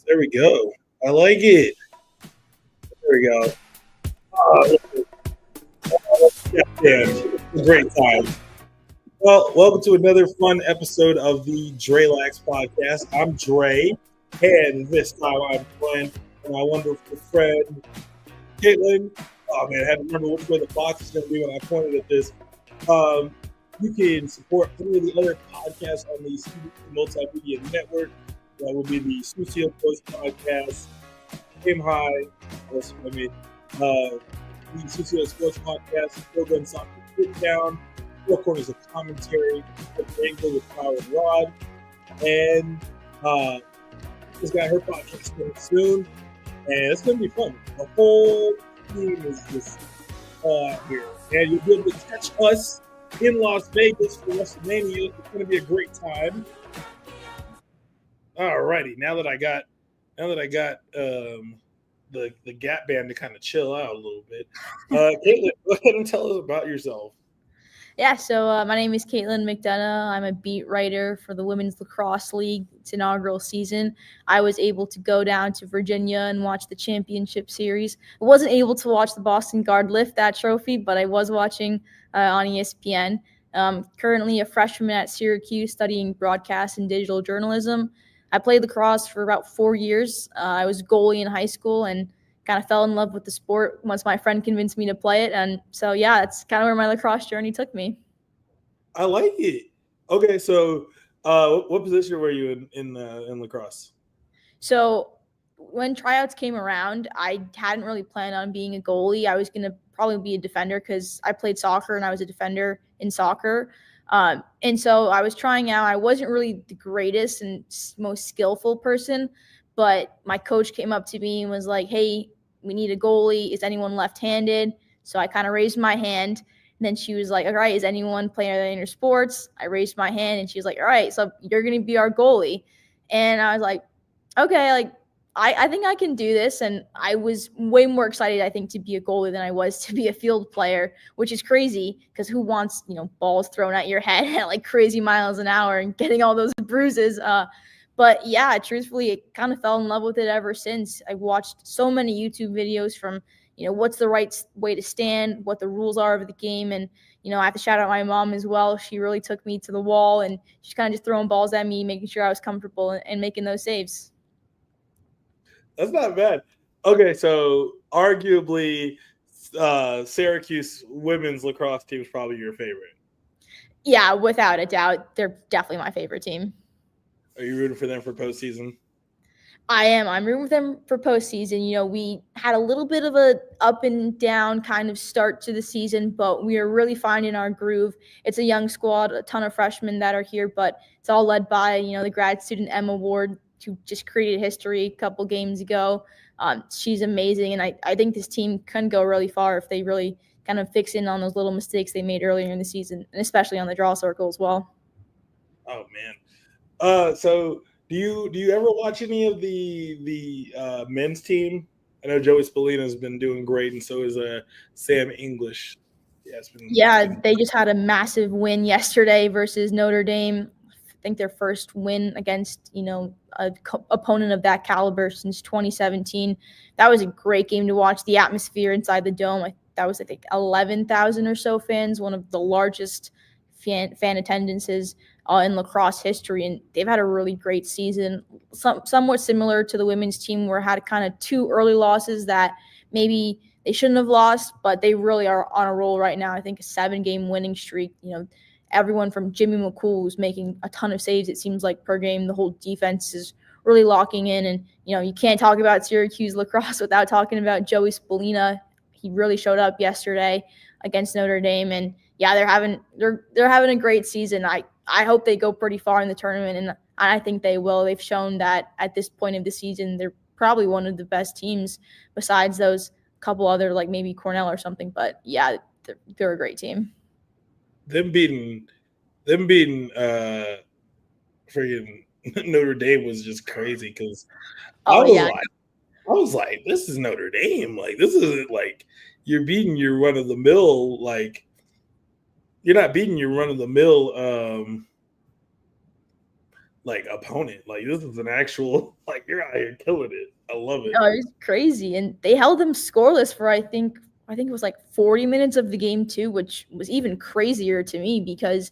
There we go. I like it. There we go. Yeah, it's a great time. Well, welcome to another fun episode of the Dre Lax podcast. I'm Dre, and this time I'm joined by my wonderful friend, Caitlin. Oh man, I had to remember which way the box is going to be when I pointed at this. You can support any of the other podcasts on the CBC Multimedia Network. That will be the Sucio Post Podcast, Game High, the Sucio Sports Podcast, Full Gun Soccer Sit Down, Four Corners of Commentary, Breakin with Power and Rod, and just got her podcast coming soon, and it's going to be fun. The whole team is just all out here, and you'll be able to catch us in Las Vegas for WrestleMania. It's going to be a great time. Alrighty, now that I got the Gap Band to kind of chill out a little bit, Caitlin, go ahead and tell us about yourself. Yeah, so my name is Caitlin McDonough. I'm a beat writer for the Women's Lacrosse League. Its inaugural season. I was able to go down to Virginia and watch the championship series. I wasn't able to watch the Boston Guard lift that trophy, but I was watching on ESPN. Currently a freshman at Syracuse studying broadcast and digital journalism. I played lacrosse for about 4 years. I was goalie in high school and kind of fell in love with the sport once my friend convinced me to play it. And so, yeah, that's kind of where my lacrosse journey took me. I like it. Okay, so what position were you in lacrosse? So when tryouts came around, I hadn't really planned on being a goalie. I was going to probably be a defender because I played soccer and I was a defender in soccer. And so I was trying out. I wasn't really the greatest and most skillful person, but my coach came up to me and was like, hey, we need a goalie. Is anyone left-handed? So I kind of raised my hand. And then she was like, all right, is anyone playing in your sports? I raised my hand and she was like, all right, so you're going to be our goalie. And I was like, okay, like I think I can do this. And I was way more excited, I think, to be a goalie than I was to be a field player, which is crazy because who wants, balls thrown at your head at like crazy miles an hour and getting all those bruises. But yeah, truthfully, I kind of fell in love with it ever since. I've watched so many YouTube videos from, what's the right way to stand, what the rules are of the game. And, I have to shout out my mom as well. She really took me to the wall and she's kind of just throwing balls at me, making sure I was comfortable and making those saves. That's not bad. Okay, so arguably Syracuse women's lacrosse team is probably your favorite. Yeah, without a doubt. They're definitely my favorite team. Are you rooting for them for postseason? I am. I'm rooting for them for postseason. We had a little bit of a up and down kind of start to the season, but we are really finding our groove. It's a young squad, a ton of freshmen that are here, but it's all led by, the grad student Emma Ward, who just created history a couple games ago. She's amazing, and I think this team can go really far if they really kind of fix in on those little mistakes they made earlier in the season, and especially on the draw circle as well. Oh man. So do you ever watch any of the men's team? I know Joey Spallina has been doing great, and so is Sam English. Yeah, they just had a massive win yesterday versus Notre Dame. I think their first win against, a opponent of that caliber since 2017. That was a great game to watch. The atmosphere inside the dome, that was, I think, 11,000 or so fans, one of the largest fan attendances in lacrosse history. And they've had a really great season, somewhat similar to the women's team where had kind of 2 early losses that maybe they shouldn't have lost, but they really are on a roll right now. I think a 7-game winning streak, everyone from Jimmy McCool, who's making a ton of saves, it seems like, per game. The whole defense is really locking in. And, you can't talk about Syracuse lacrosse without talking about Joey Spallina. He really showed up yesterday against Notre Dame. And, yeah, they're having a great season. I hope they go pretty far in the tournament, and I think they will. They've shown that at this point of the season, they're probably one of the best teams besides those couple other, like maybe Cornell or something. But, yeah, they're a great team. Them beating freaking Notre Dame was just crazy because I was like, this is Notre Dame. Like, this isn't like you're beating your run of the mill. Like, you're not beating your run of the mill opponent. Like this is an actual you're out here killing it. I love it. No, it's crazy, and they held them scoreless for I think it was like 40 minutes of the game too, which was even crazier to me because,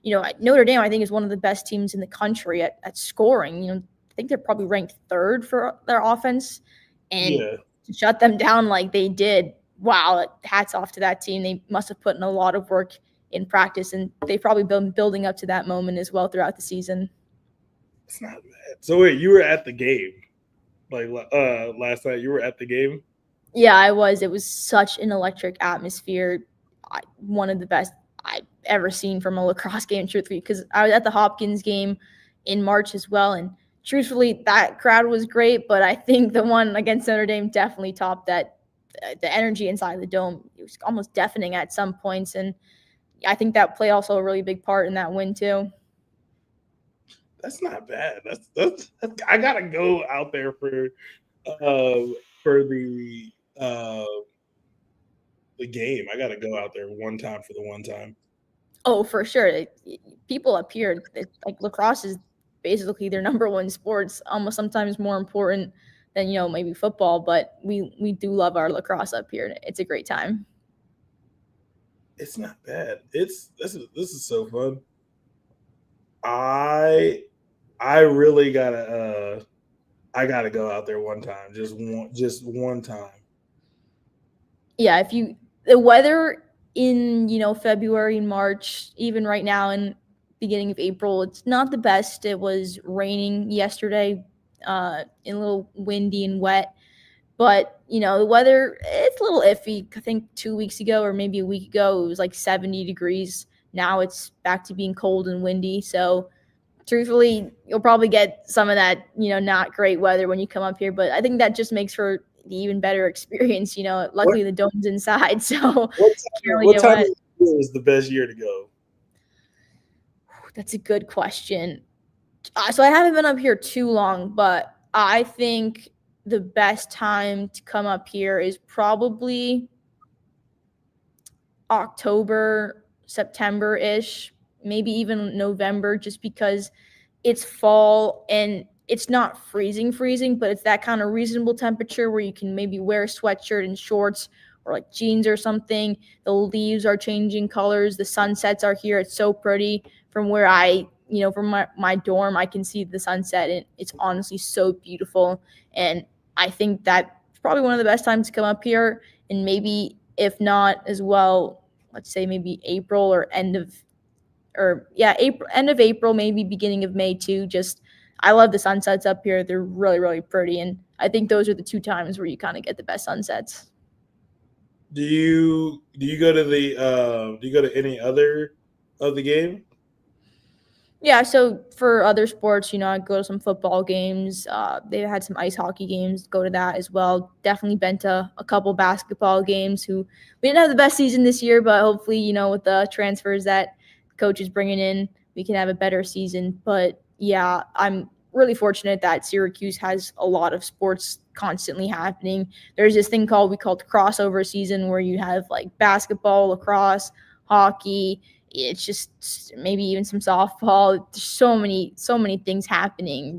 Notre Dame I think is one of the best teams in the country at scoring. I think they're probably ranked third for their offense, and Yeah. to shut them down like they did, wow! Hats off to that team. They must have put in a lot of work in practice, and they've probably been building up to that moment as well throughout the season. It's not bad. So wait, you were at the game last night? You were at the game? Yeah, I was. It was such an electric atmosphere. One of the best I've ever seen from a lacrosse game, truthfully, because I was at the Hopkins game in March as well. And truthfully, that crowd was great. But I think the one against Notre Dame definitely topped that. The energy inside the dome, it was almost deafening at some points. And I think that played also a really big part in that win, too. That's not bad. That's I gotta go out there for the game. I gotta go out there one time for the one time. Oh, for sure. People up here, lacrosse is basically their number one sports, almost sometimes more important than, maybe football. But we do love our lacrosse up here. It's a great time. It's not bad. This is so fun. I really gotta I gotta go out there one time. Just one time. Yeah, the weather in, February and March, even right now in beginning of April, it's not the best. It was raining yesterday, and a little windy and wet. But, the weather, it's a little iffy. I think 2 weeks ago or maybe a week ago, it was like 70 degrees. Now it's back to being cold and windy. So truthfully, you'll probably get some of that, not great weather when you come up here. But I think that just makes for the even better experience. Luckily the dome's inside, so what time of year is the best year to go? That's a good question. So I haven't been up here too long, but I think the best time to come up here is probably October, September-ish, maybe even November, just because it's fall and it's not freezing, but it's that kind of reasonable temperature where you can maybe wear a sweatshirt and shorts or like jeans or something. The leaves are changing colors. The sunsets are here. It's so pretty. From where from my dorm, I can see the sunset, and it's honestly so beautiful. And I think that's probably one of the best times to come up here. And maybe if not as well, let's say maybe April or end of April, maybe beginning of May too. Just I love the sunsets up here. They're really, really pretty. And I think those are the two times where you kind of get the best sunsets. Do you go to any other of the game? Yeah, so for other sports, I go to some football games. They had some ice hockey games. Go to that as well. Definitely been to a couple basketball games. We didn't have the best season this year, but hopefully, with the transfers that coach is bringing in, we can have a better season. But yeah, I'm really fortunate that Syracuse has a lot of sports constantly happening. There's this thing we call the crossover season, where you have like basketball, lacrosse, hockey. It's just maybe even some softball. There's so many things happening.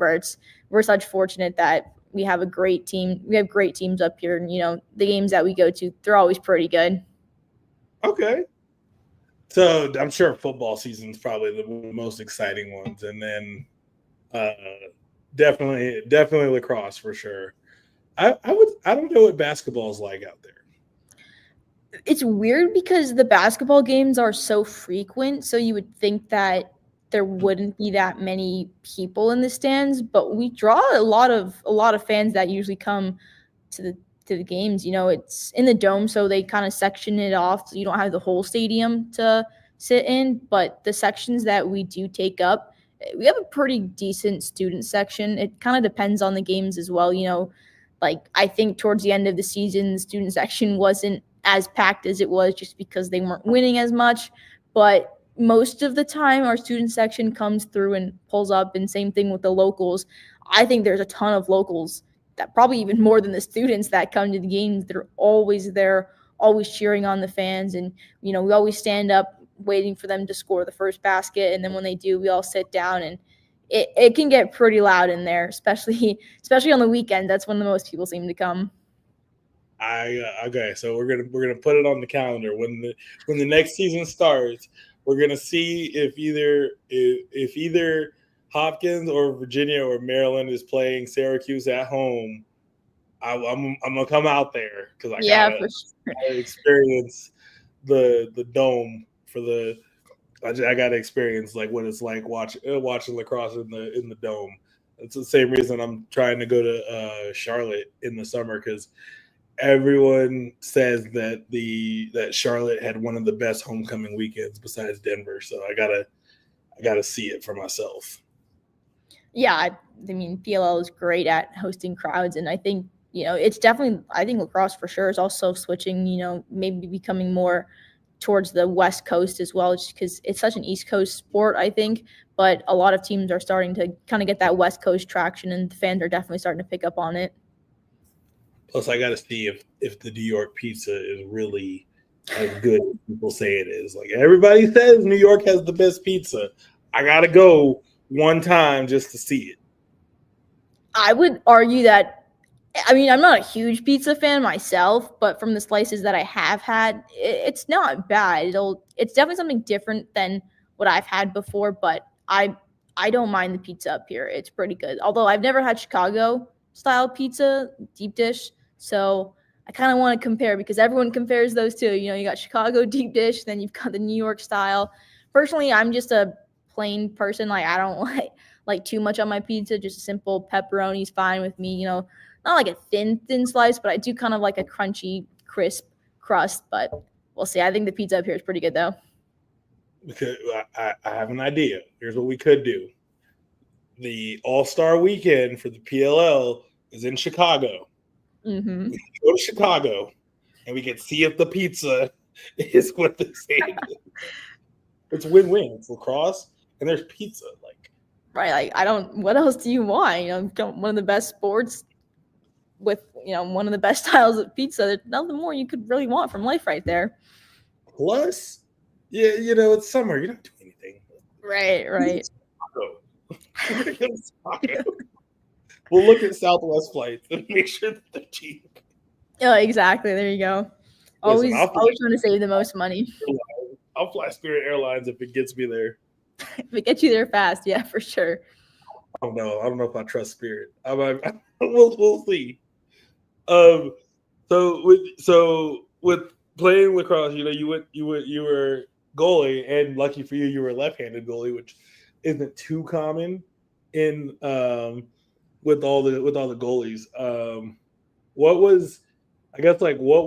We're such fortunate that we have a great team. We have great teams up here, and the games that we go to, they're always pretty good. Okay. So I'm sure football season is probably the most exciting ones, and then definitely lacrosse for sure. I don't know what basketball is like out there. It's weird because the basketball games are so frequent, so you would think that there wouldn't be that many people in the stands, but we draw a lot of fans that usually come to the games. It's in the dome, so they kind of section it off, so you don't have the whole stadium to sit in, but the sections that we do take up, we have a pretty decent student section. It kind of depends on the games as well. I think towards the end of the season, the student section wasn't as packed as it was just because they weren't winning as much. But most of the time, our student section comes through and pulls up, and same thing with the locals. I think there's a ton of locals, that probably even more than the students, that come to the games. They're always there, always cheering on the fans. And, we always stand up waiting for them to score the first basket. And then when they do, we all sit down, and it can get pretty loud in there, especially on the weekend. That's when the most people seem to come. Okay, so we're gonna put it on the calendar when the next season starts. We're gonna see if either Hopkins or Virginia or Maryland is playing Syracuse at home. I'm gonna come out there because I gotta experience the dome for the. I gotta experience like what it's like watching lacrosse in the dome. It's the same reason I'm trying to go to Charlotte in the summer because everyone says that Charlotte had one of the best homecoming weekends besides Denver. So I gotta see it for myself. Yeah, I mean PLL is great at hosting crowds, and I think it's definitely. I think lacrosse for sure is also switching. Maybe becoming more towards the West Coast as well, just because it's such an East Coast sport, I think. But a lot of teams are starting to kind of get that West Coast traction, and the fans are definitely starting to pick up on it. Plus, I got to see if the New York pizza is really as good as people say it is. Like everybody says, New York has the best pizza. I got to go one time just to see it. I would argue that. I mean, I'm not a huge pizza fan myself, but from the slices that I have had, it's not bad. It's definitely something different than what I've had before, but I don't mind the pizza up here. It's pretty good. Although I've never had Chicago style pizza, deep dish, so I kind of want to compare because everyone compares those two. You got Chicago deep dish, then you've got the New York style. Personally, I'm just a plain person. Like I don't like too much on my pizza. Just a simple pepperoni's fine with me. Not like a thin slice, but I do kind of like a crunchy, crisp crust. But we'll see. I think the pizza up here is pretty good, though. Because I have an idea. Here's what we could do. The All-Star weekend for the PLL is in Chicago. Mm-hmm. We can go to Chicago, and we can see if the pizza is what they say. It's win-win. It's lacrosse, and there's pizza. Right. Like, what else do you want? One of the best sports with one of the best styles of pizza. There's nothing more you could really want from life right there. Plus, yeah, it's summer. You're not doing anything. Right. We'll look at Southwest flights and make sure that they're cheap. Oh, exactly. There you go. Always trying to save the most money. I'll fly Spirit Airlines if it gets me there. If it gets you there fast, yeah, for sure. I don't know if I trust Spirit. We'll see. So with playing lacrosse, you were goalie, and lucky for you, you were a left-handed goalie, which isn't too common in with all the goalies. What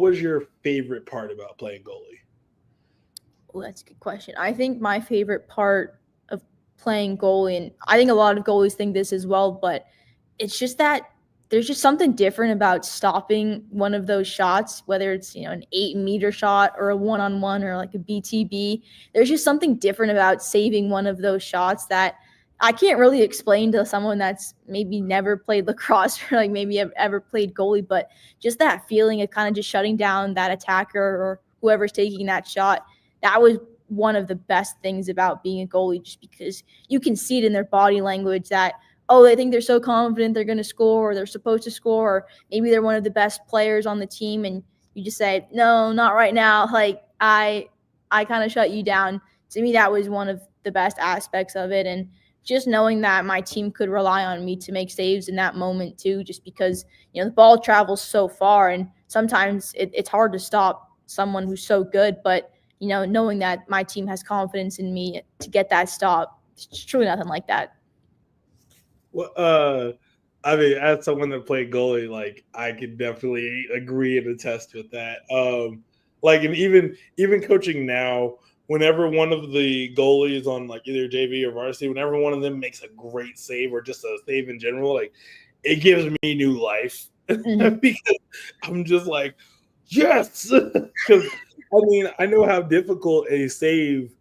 was your favorite part about playing goalie? Well, that's a good question. I think my favorite part of playing goalie, and I think a lot of goalies think this as well, but it's just that there's just something different about stopping one of those shots, whether it's an 8-meter shot or a 1-on-1 or like a BTB. There's just something different about saving one of those shots that I can't really explain to someone that's maybe never played lacrosse or like maybe ever played goalie, but just that feeling of kind of just shutting down that attacker or whoever's taking that shot. That was one of the best things about being a goalie, just because you can see it in their body language that, they think they're so confident they're going to score or they're supposed to score, or maybe they're one of the best players on the team, and you just say, no, not right now. Like, I kind of shut you down. To me, that was one of the best aspects of it, and just knowing that my team could rely on me to make saves in that moment too, just because, the ball travels so far, and sometimes it's hard to stop someone who's so good, but knowing that my team has confidence in me to get that stop, it's truly nothing like that. Well, I mean, as someone that played goalie, like I can definitely agree and attest with that. And even coaching now, whenever one of the goalies on like either JV or varsity, whenever one of them makes a great save or just a save in general, like it gives me new life because I'm just like, yes, because I mean, I know how difficult a save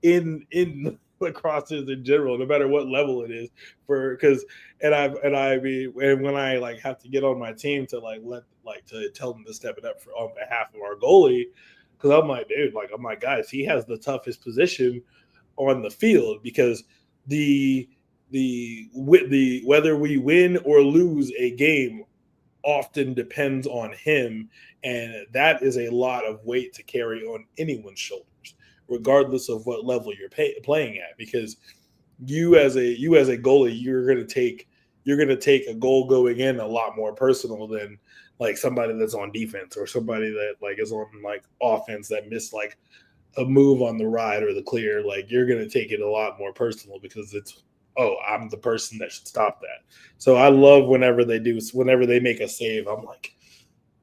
in lacrosse is in general, no matter what level it is. And when I like have to get on my team to to tell them to step it up on behalf of our goalie, because I'm like, dude, I'm like, guys, he has the toughest position on the field because the whether we win or lose a game often depends on him, and that is a lot of weight to carry on anyone's shoulders, regardless of what level you're playing at. Because you as a goalie, you're gonna take a goal going in a lot more personal than like somebody that's on defense or somebody that like is on like offense that missed like a move on the ride or the clear. Like you're gonna take it a lot more personal because it's, oh, I'm the person that should stop that. So I love whenever they make a save, I'm like,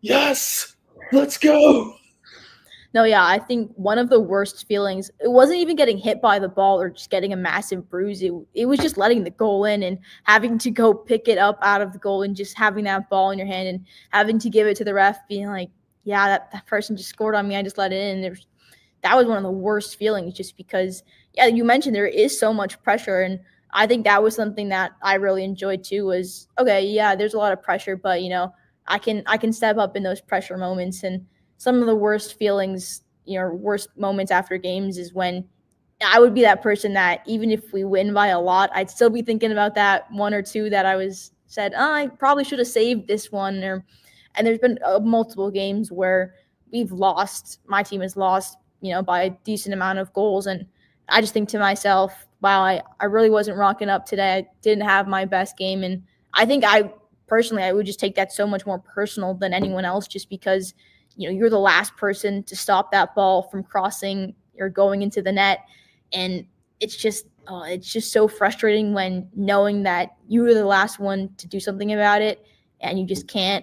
yes, let's go. No, yeah, I think one of the worst feelings, it wasn't even getting hit by the ball or just getting a massive bruise. It was just letting the goal in and having to go pick it up out of the goal and just having that ball in your hand and having to give it to the ref, being like, yeah, that person just scored on me. I just let it in. That was one of the worst feelings just because, yeah, you mentioned there is so much pressure. And I think that was something that I really enjoyed too was, okay, yeah, there's a lot of pressure, but, I can step up in those pressure moments. And some of the worst feelings, worst moments after games is when I would be that person that even if we win by a lot, I'd still be thinking about that one or two that said, oh, I probably should have saved this one. And there's been multiple games where my team has lost, by a decent amount of goals. And I just think to myself, wow, I really wasn't rocking up today. I didn't have my best game. And I think personally, I would just take that so much more personal than anyone else just because you're the last person to stop that ball from crossing or going into the net. And it's just so frustrating when knowing that you were the last one to do something about it and you just can't.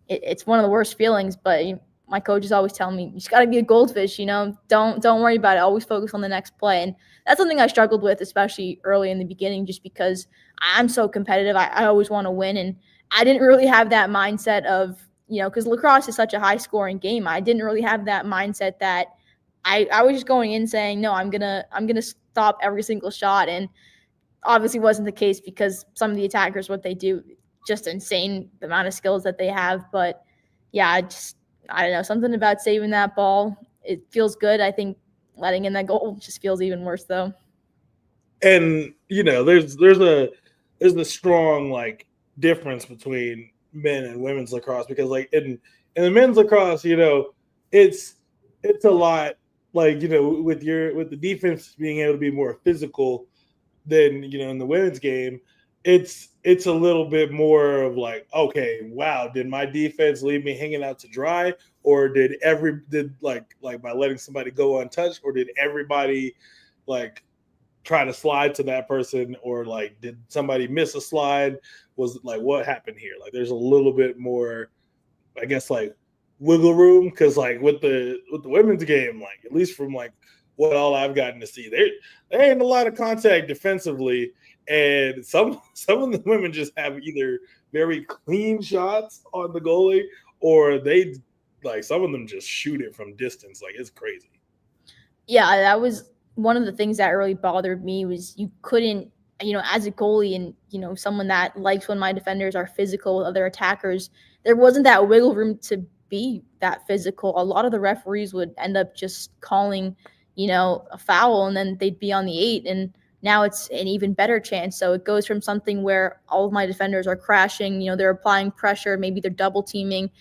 It's one of the worst feelings, but my coach is always telling me, you just got to be a goldfish, don't worry about it. Always focus on the next play. And that's something I struggled with, especially early in the beginning, just because I'm so competitive. I always want to win. And I didn't really have that mindset of, because lacrosse is such a high scoring game. I didn't really have that mindset that I was just going in saying, no, I'm gonna stop every single shot. And obviously wasn't the case because some of the attackers, what they do, just insane the amount of skills that they have. But yeah, I don't know, something about saving that ball. It feels good. I think letting in that goal just feels even worse though. And there's a strong like difference between men and women's lacrosse because like in the men's lacrosse, it's a lot like with the defense being able to be more physical than in the women's game. It's a little bit more of like, okay, wow, did my defense leave me hanging out to dry, or did like by letting somebody go untouched, or did everybody like try to slide to that person, or like did somebody miss a slide? Was like what happened here? Like there's a little bit more, I guess, like wiggle room because like with the women's game, like at least from like what all I've gotten to see, there ain't a lot of contact defensively, and some of the women just have either very clean shots on the goalie or they like some of them just shoot it from distance. Like it's crazy. Yeah, that was one of the things that really bothered me was you couldn't, as a goalie and, someone that likes when my defenders are physical with other attackers, there wasn't that wiggle room to be that physical. A lot of the referees would end up just calling, a foul and then they'd be on the 8 and now it's an even better chance. So it goes from something where all of my defenders are crashing, they're applying pressure, maybe they're double teaming,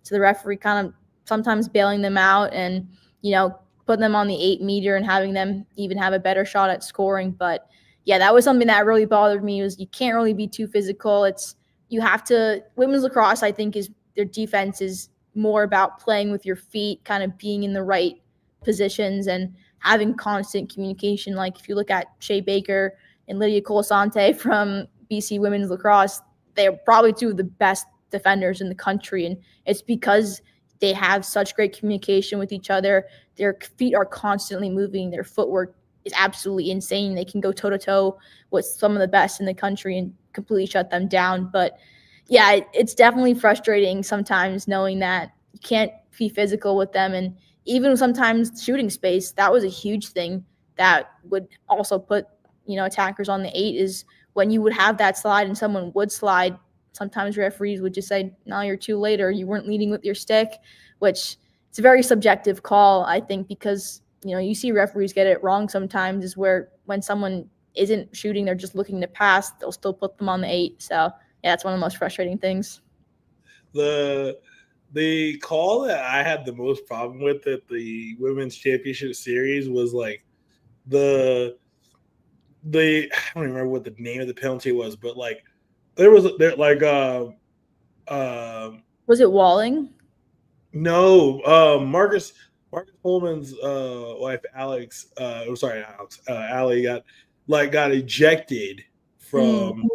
to the referee kind of sometimes bailing them out and, putting them on the 8-meter and having them even have a better shot at scoring. But yeah, that was something that really bothered me was you can't really be too physical. Women's lacrosse, I think, is their defense is more about playing with your feet, kind of being in the right positions and having constant communication. Like if you look at Shea Baker and Lydia Colasante from BC Women's Lacrosse, they're probably two of the best defenders in the country. And it's because they have such great communication with each other. Their feet are constantly moving. Their footwork is absolutely insane. They can go toe-to-toe with some of the best in the country and completely shut them down. But yeah, it's definitely frustrating sometimes knowing that you can't be physical with them. And even sometimes shooting space, that was a huge thing that would also put, attackers on the 8 is when you would have that slide and someone would slide, sometimes referees would just say, no, you're too late, or you weren't leading with your stick, which it's a very subjective call, I think, because, you see referees get it wrong sometimes is when someone isn't shooting, they're just looking to pass, they'll still put them on the 8. So yeah, that's one of the most frustrating things. The call that I had the most problem with at the women's championship series was like the I don't remember what the name of the penalty was, but like there was was it Walling? No, Marcus Holman's wife Alex. Allie got ejected from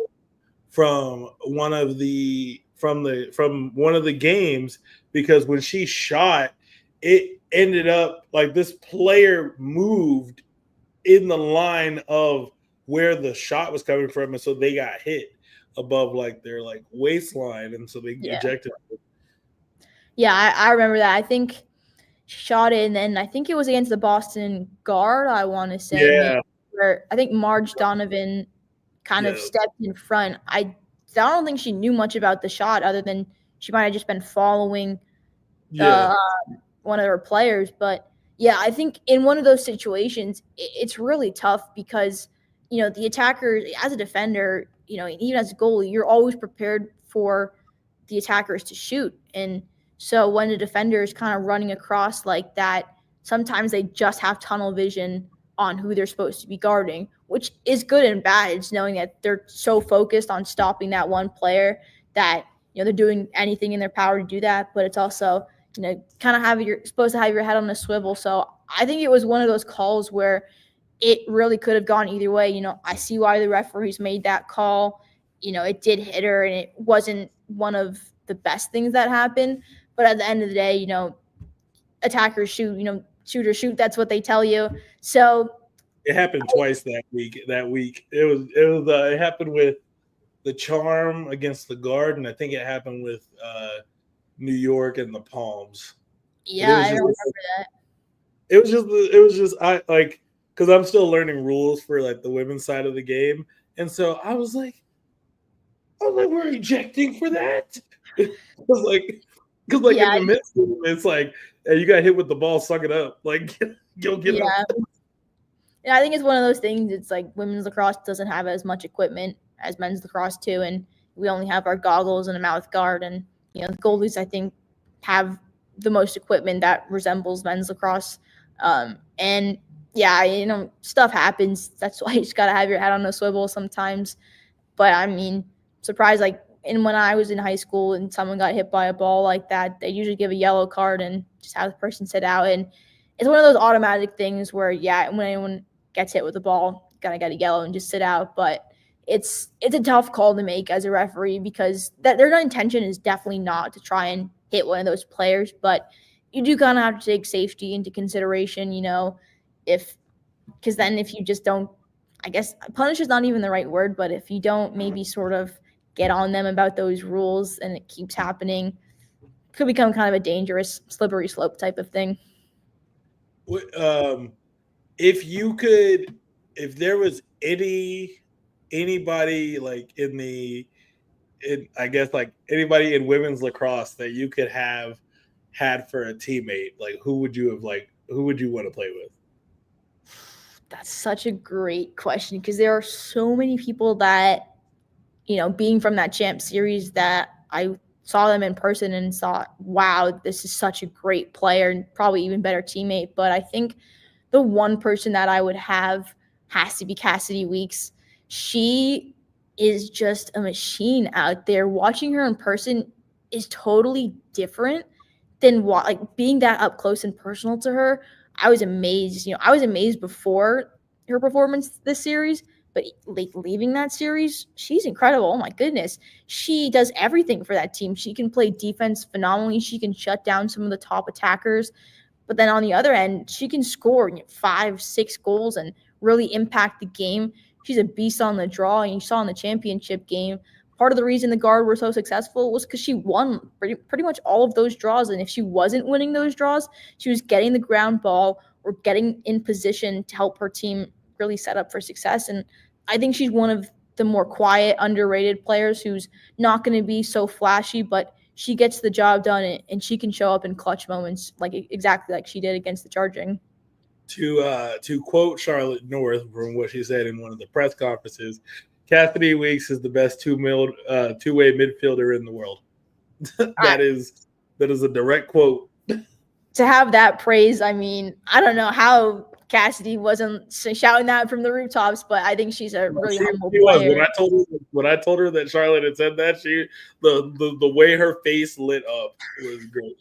one of the from one of the games because when she shot, it ended up like this player moved in the line of where the shot was coming from, and so they got hit above like their like waistline, and so they ejected. Yeah, I remember that. I think she shot it, and then I think it was against the Boston guard, I want to say. Yeah. Where I think Marge Donovan kind of stepped in front. I don't think she knew much about the shot other than she might have just been following one of her players. But yeah, I think in one of those situations, it's really tough because, you know, the attacker, as a defender, you know, even as a goalie, you're always prepared for the attackers to shoot. And so when a defender is kind of running across like that, sometimes they just have tunnel vision on who they're supposed to be guarding, which is good and bad. It's knowing that they're so focused on stopping that one player that, you know, they're doing anything in their power to do that. But it's also, you know, kind of you're supposed to have your head on a swivel. So I think it was one of those calls where it really could have gone either way. You know, I see why the referees made that call. You know, it did hit her, and it wasn't one of the best things that happened. But at the end of the day, you know, attackers shoot, you know, shooters shoot. That's what they tell you. So it happened twice that week. It happened with the Charm against the Guard, and I think it happened with New York and the Palms. Yeah, I remember that. It was just I like because I'm still learning rules for like the women's side of the game, and so I was like, we're ejecting for that. It was like because in the midst of it, it's like, hey, you got hit with the ball, suck it up, like you'll get up. Yeah, I think it's one of those things. It's like women's lacrosse doesn't have as much equipment as men's lacrosse too, and we only have our goggles and a mouth guard. And you know, the goalies I think have the most equipment that resembles men's lacrosse. And yeah, you know, stuff happens. That's why you just gotta have your head on a swivel sometimes. But I mean, surprised like when I was in high school and someone got hit by a ball like that, they usually give a yellow card and just have the person sit out. And it's one of those automatic things where when anyone gets hit with the ball, gotta get a yellow and just sit out. But it's a tough call to make as a referee because their intention is definitely not to try and hit one of those players, but you do kind of have to take safety into consideration, you know, because then if you just don't, I guess punish is not even the right word, but if you don't maybe sort of get on them about those rules and it keeps happening, it could become kind of a dangerous slippery slope type of thing. If there was anybody like I guess like anybody in women's lacrosse that you could have had for a teammate, like who would you want to play with? That's such a great question because there are so many people that, you know, being from that champ series that I saw them in person and thought, wow, this is such a great player and probably even better teammate. But I think the one person that I would have has to be Cassidy Weeks. She is just a machine out there. Watching her in person is totally different than like being that up close and personal to her. I was amazed. You know, I was amazed before her performance this series, but like leaving that series, she's incredible. Oh my goodness. She does everything for that team. She can play defense phenomenally. She can shut down some of the top attackers. But then on the other end, she can score 5-6 goals and really impact the game. She's a beast on the draw, and you saw in the championship game, part of the reason the Guard were so successful was because she won pretty much all of those draws. And if she wasn't winning those draws, she was getting the ground ball or getting in position to help her team really set up for success. And I think she's one of the more quiet, underrated players who's not going to be so flashy, but she gets the job done and she can show up in clutch moments, like exactly like she did against the Charging. To quote Charlotte North from what she said in one of the press conferences, Cassidy Weeks is the best two-way midfielder in the world. I, that is a direct quote. to have that praise, I mean, I don't know how Cassidy wasn't shouting that from the rooftops, but I think she's a really humble player. When I told her that Charlotte had said that, the way her face lit up was great.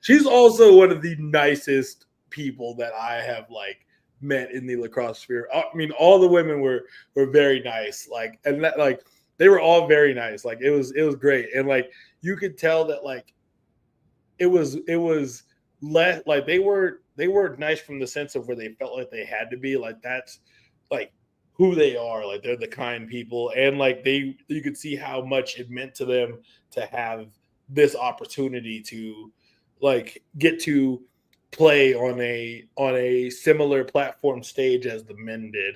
She's also one of the nicest people that I have like met in the lacrosse sphere. I mean, all the women were very nice, like, and that, like, they were all very nice. Like, it was great, and like you could tell that like it was less like they were nice from the sense of where they felt like they had to be. Like, that's like who they are. Like, they're the kind people, and like you could see how much it meant to them to have this opportunity to like get to play on a similar platform stage as the men did.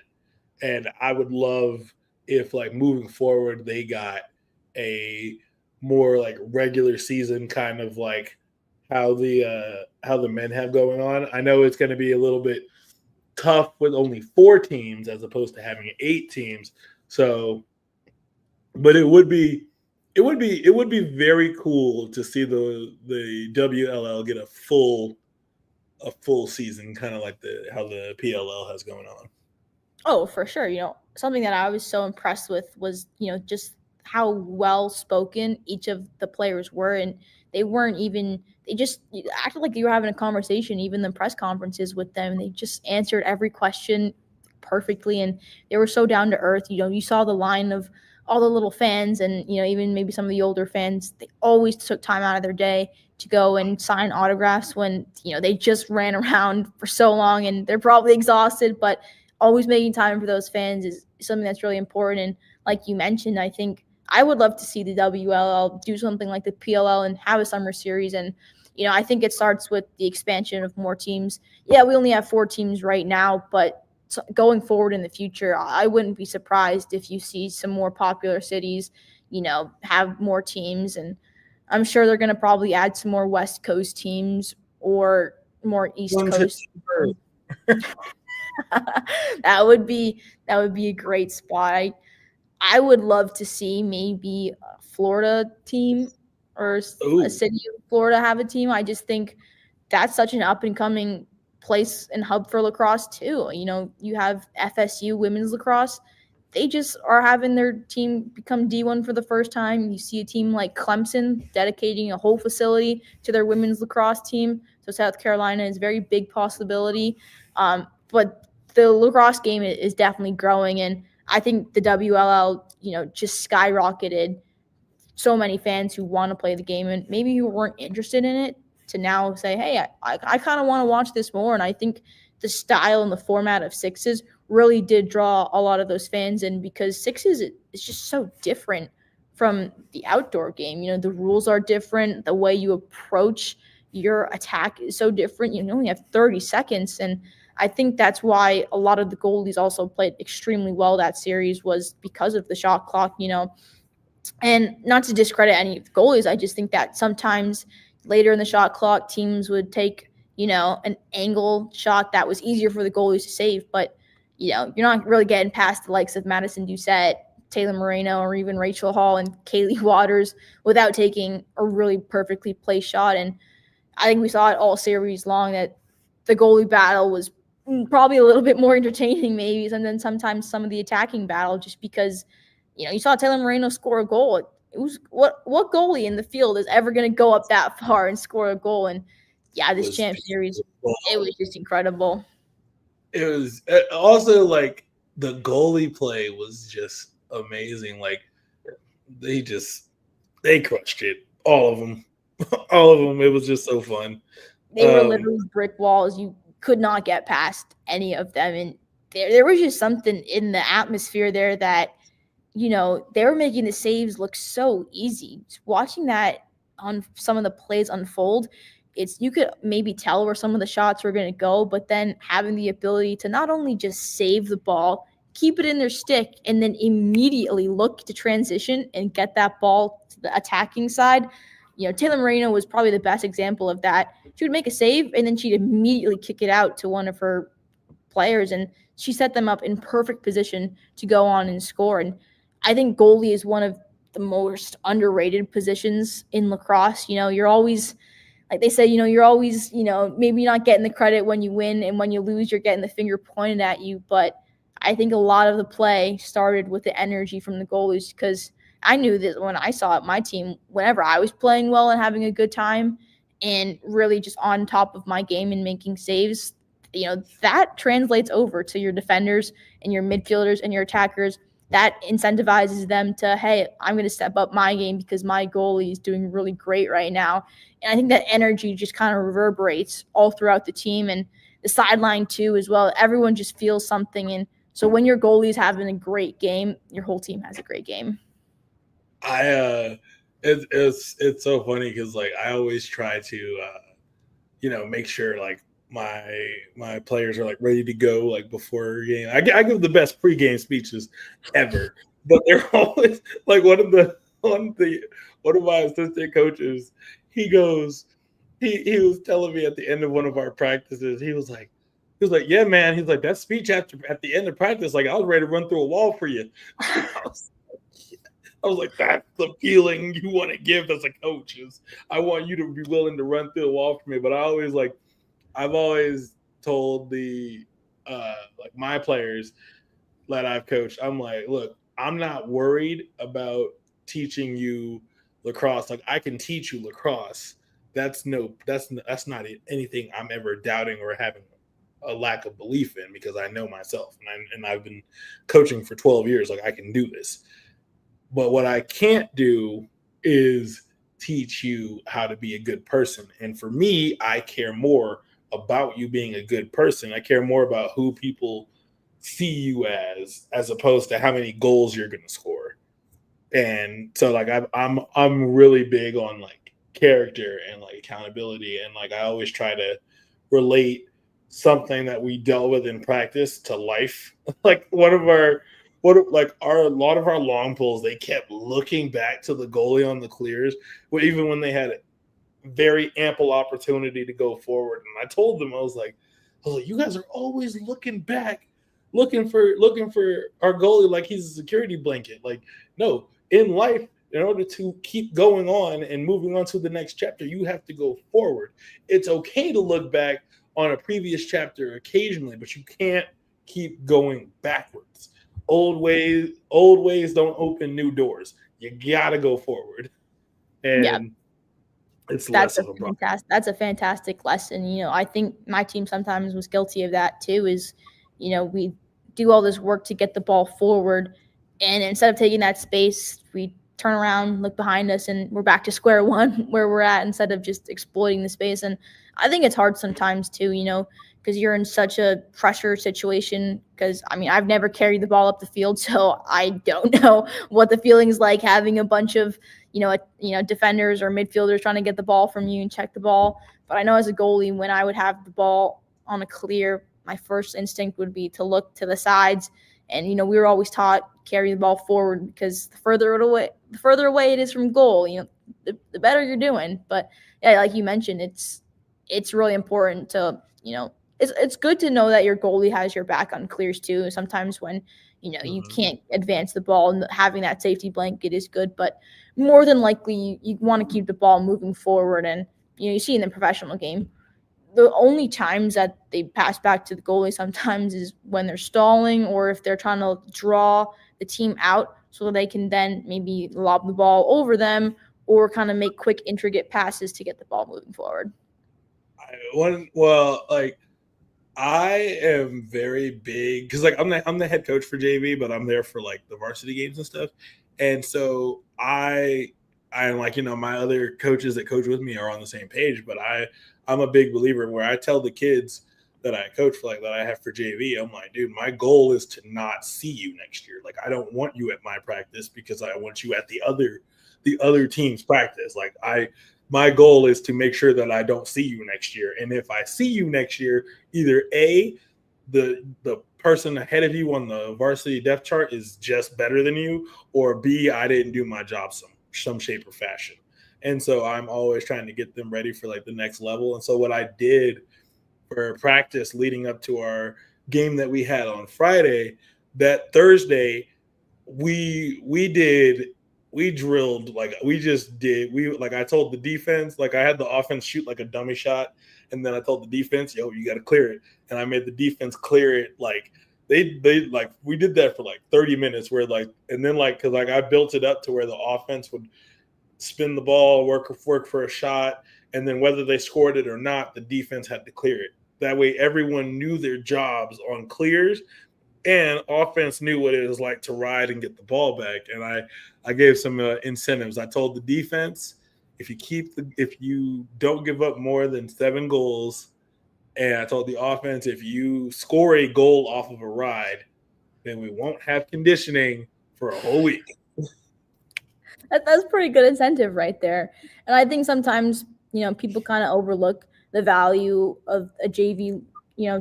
And I would love if, like, moving forward, they got a more like regular season kind of like how the men have going on. I know it's going to be a little bit tough with only 4 teams as opposed to having 8 teams. So, but it would be very cool to see the WLL get a full season, kind of like how the PLL has going on. Oh, for sure. Something that I was so impressed with was, just how well spoken each of the players were. And they just acted like you were having a conversation, even the press conferences with them. They just answered every question perfectly. And they were so down to earth. You saw the line of all the little fans and, even maybe some of the older fans. They always took time out of their day to go and sign autographs when, they just ran around for so long and they're probably exhausted, but always making time for those fans is something that's really important. And like you mentioned, I think I would love to see the WLL do something like the PLL and have a summer series. And, I think it starts with the expansion of more teams. Yeah, we only have 4 teams right now, but going forward in the future, I wouldn't be surprised if you see some more popular cities, have more teams. And I'm sure they're going to probably add some more West Coast teams or more East Coast. That would be a great spot. I would love to see maybe a Florida team or a city of Florida have a team. I just think that's such an up and coming place and hub for lacrosse too. You have FSU women's lacrosse. They just are having their team become D1 for the first time. You see a team like Clemson dedicating a whole facility to their women's lacrosse team. So South Carolina is a very big possibility. But the lacrosse game is definitely growing, and I think the WLL, just skyrocketed so many fans who want to play the game and maybe who weren't interested in it to now say, hey, I kind of want to watch this more. And I think the style and the format of sixes really did draw a lot of those fans in, because sixes is just so different from the outdoor game. The rules are different. The way you approach your attack is so different. You only have 30 seconds. And I think that's why a lot of the goalies also played extremely well that series, was because of the shot clock, And not to discredit any of the goalies, I just think that sometimes later in the shot clock, teams would take, an angle shot that was easier for the goalies to save. But, you're not really getting past the likes of Madison Doucette, Taylor Moreno, or even Rachel Hall and Kaylee Waters without taking a really perfectly placed shot. And I think we saw it all series long that the goalie battle was probably a little bit more entertaining maybe, and then sometimes some of the attacking battle, just because, you saw Taylor Moreno score a goal. It was what goalie in the field is ever going to go up that far and score a goal? And yeah, this champ series, it was just incredible. It was also like the goalie play was just amazing. Like they crushed it. All of them. It was just so fun. They were literally brick walls. You could not get past any of them. And there was just something in the atmosphere there that, they were making the saves look so easy. Just watching that on some of the plays unfold, you could maybe tell where some of the shots were going to go, but then having the ability to not only just save the ball, keep it in their stick, and then immediately look to transition and get that ball to the attacking side. Taylor Moreno was probably the best example of that. She would make a save, and then she'd immediately kick it out to one of her players, and she set them up in perfect position to go on and score. And I think goalie is one of the most underrated positions in lacrosse. You're always, like they say, you're always, maybe not getting the credit when you win, and when you lose, you're getting the finger pointed at you. But I think a lot of the play started with the energy from the goalies, because I knew that when I saw it, my team, whenever I was playing well and having a good time and really just on top of my game and making saves, that translates over to your defenders and your midfielders and your attackers. That incentivizes them to, hey, I'm going to step up my game because my goalie is doing really great right now. And I think that energy just kind of reverberates all throughout the team and the sideline too as well. Everyone just feels something. And so when your goalie is having a great game, your whole team has a great game. It's so funny because like I always try to make sure like my players are like ready to go like before a game. I give the best pregame speeches ever, but they're always like one of my assistant coaches. He goes, he was telling me at the end of one of our practices, he was like, yeah, man. He's like, that speech at the end of practice, like I was ready to run through a wall for you. I was like, that's the feeling you want to give as a coach. Is I want you to be willing to run through the wall for me. But I've always told the like my players that I've coached, I'm like, look, I'm not worried about teaching you lacrosse. Like I can teach you lacrosse. That's not anything I'm ever doubting or having a lack of belief in, because I know myself and I've been coaching for 12 years. Like I can do this. But what I can't do is teach you how to be a good person. And for me, I care more about you being a good person. I care more about who people see you as opposed to how many goals you're going to score. And so like I'm really big on like character and like accountability, and like I always try to relate something that we dealt with in practice to life. Like a lot of our long pulls, they kept looking back to the goalie on the clears, even when they had very ample opportunity to go forward. And I told them, I was like, you guys are always looking back, looking for our goalie like he's a security blanket. Like, no, in life, in order to keep going on and moving on to the next chapter, you have to go forward. It's okay to look back on a previous chapter occasionally, but you can't keep going backwards. Old ways don't open new doors. You gotta go forward. And it's less of a problem. That's a fantastic lesson. I think my team sometimes was guilty of that too, is, we do all this work to get the ball forward, and instead of taking that space, we turn around, look behind us, and we're back to square one where we're at, instead of just exploiting the space. And I think it's hard sometimes too, because you're in such a pressure situation. Because I've never carried the ball up the field, so I don't know what the feeling is like having a bunch of defenders or midfielders trying to get the ball from you and check the ball. But I know as a goalie, when I would have the ball on a clear, my first instinct would be to look to the sides. And we were always taught carry the ball forward, because the further away it is from goal, the better you're doing. But yeah, like you mentioned, it's really important to it's good to know that your goalie has your back on clears too. Sometimes when you can't advance the ball, and having that safety blanket is good, but more than likely you want to keep the ball moving forward. And you see in the professional game, the only times that they pass back to the goalie sometimes is when they're stalling, or if they're trying to draw the team out so that they can then maybe lob the ball over them, or kind of make quick, intricate passes to get the ball moving forward. I am very big, because like I'm the head coach for JV, but I'm there for like the varsity games and stuff. And so I'm like, my other coaches that coach with me are on the same page, but I'm a big believer where I tell the kids that I coach for, like that I have for JV, I'm like, dude, my goal is to not see you next year. Like, I don't want you at my practice because I want you at the other team's practice. Like my goal is to make sure that I don't see you next year. And if I see you next year, either A, the person ahead of you on the varsity depth chart is just better than you, or B, I didn't do my job some shape or fashion. And so I'm always trying to get them ready for like the next level. And so what I did for practice leading up to our game that we had on Friday, that Thursday we drilled, like we just did we like I told the defense, like I had the offense shoot like a dummy shot, and then I told the defense, yo, you got to clear it, and I made the defense clear it. Like they like we did that for like 30 minutes, where like, and then like, because like I built it up to where the offense would spin the ball, work for a shot, and then whether they scored it or not, the defense had to clear it. That way everyone knew their jobs on clears, and offense knew what it was like to ride and get the ball back. And I gave some incentives. I told the defense, if you don't give up more than 7 goals, and I told the offense, if you score a goal off of a ride, then we won't have conditioning for a whole week. That's pretty good incentive right there. And I think sometimes, people kind of overlook the value of a JV,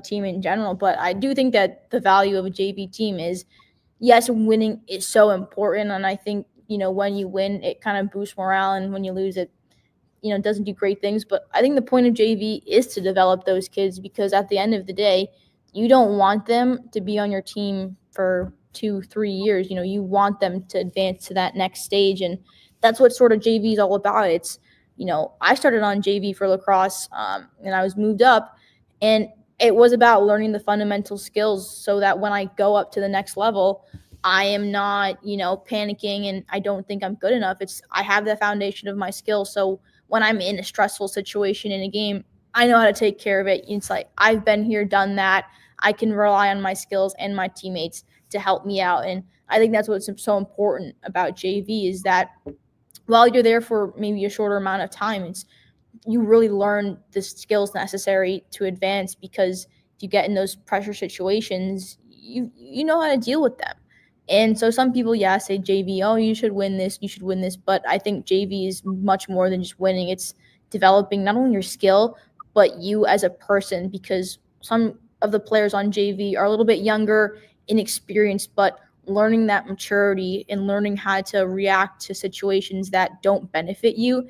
team in general. But I do think that the value of a JV team is, yes, winning is so important. And I think, when you win, it kind of boosts morale. And when you lose, it, doesn't do great things. But I think the point of JV is to develop those kids, because at the end of the day, you don't want them to be on your team for 2-3 years. You want them to advance to that next stage. And that's what sort of JV is all about. It's, I started on JV for lacrosse, and I was moved up, and it was about learning the fundamental skills so that when I go up to the next level, I am not, panicking and I don't think I'm good enough. I have the foundation of my skills. So when I'm in a stressful situation in a game, I know how to take care of it. It's like, I've been here, done that. I can rely on my skills and my teammates to help me out. And I think that's what's so important about JV, is that while you're there for maybe a shorter amount of time, you really learn the skills necessary to advance, because if you get in those pressure situations, you know how to deal with them. And so some people, say JV, oh, you should win this, but I think JV is much more than just winning. It's developing not only your skill, but you as a person, because some of the players on JV are a little bit younger, inexperienced, but learning that maturity and learning how to react to situations that don't benefit you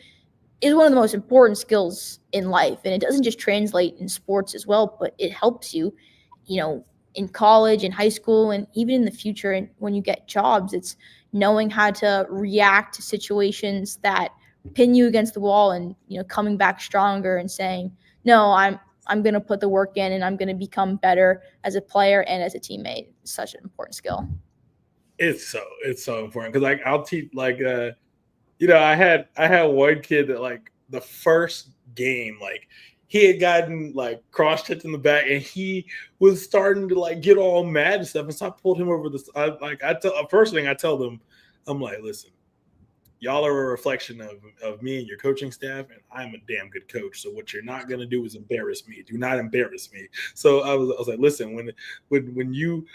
is one of the most important skills in life. And it doesn't just translate in sports as well, but it helps you, in college and high school, and even in the future. And when you get jobs, it's knowing how to react to situations that pin you against the wall, and, coming back stronger and saying, no, I'm going to put the work in, and I'm going to become better as a player and as a teammate. It's such an important skill. It's so important, because like I'll teach, like I had one kid that, like, the first game, like he had gotten like cross checked in the back, and he was starting to like get all mad and stuff. And so I pulled him over this. First thing I tell them, I'm like, listen, y'all are a reflection of me and your coaching staff, and I'm a damn good coach. So what you're not gonna do is embarrass me. Do not embarrass me. So I was like, listen, when you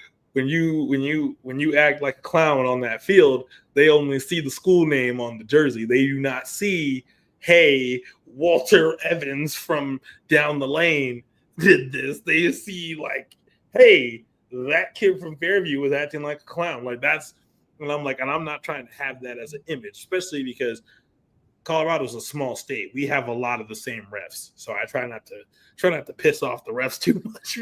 act like a clown on that field, they only see the school name on the jersey. They do not see, hey, Walter Evans from down the lane did this. They see, like, hey, that kid from Fairview was acting like a clown. Like, that's, and I'm like, and I'm not trying to have that as an image, especially because Colorado's a small state. We have a lot of the same refs. So I try not to piss off the refs too much,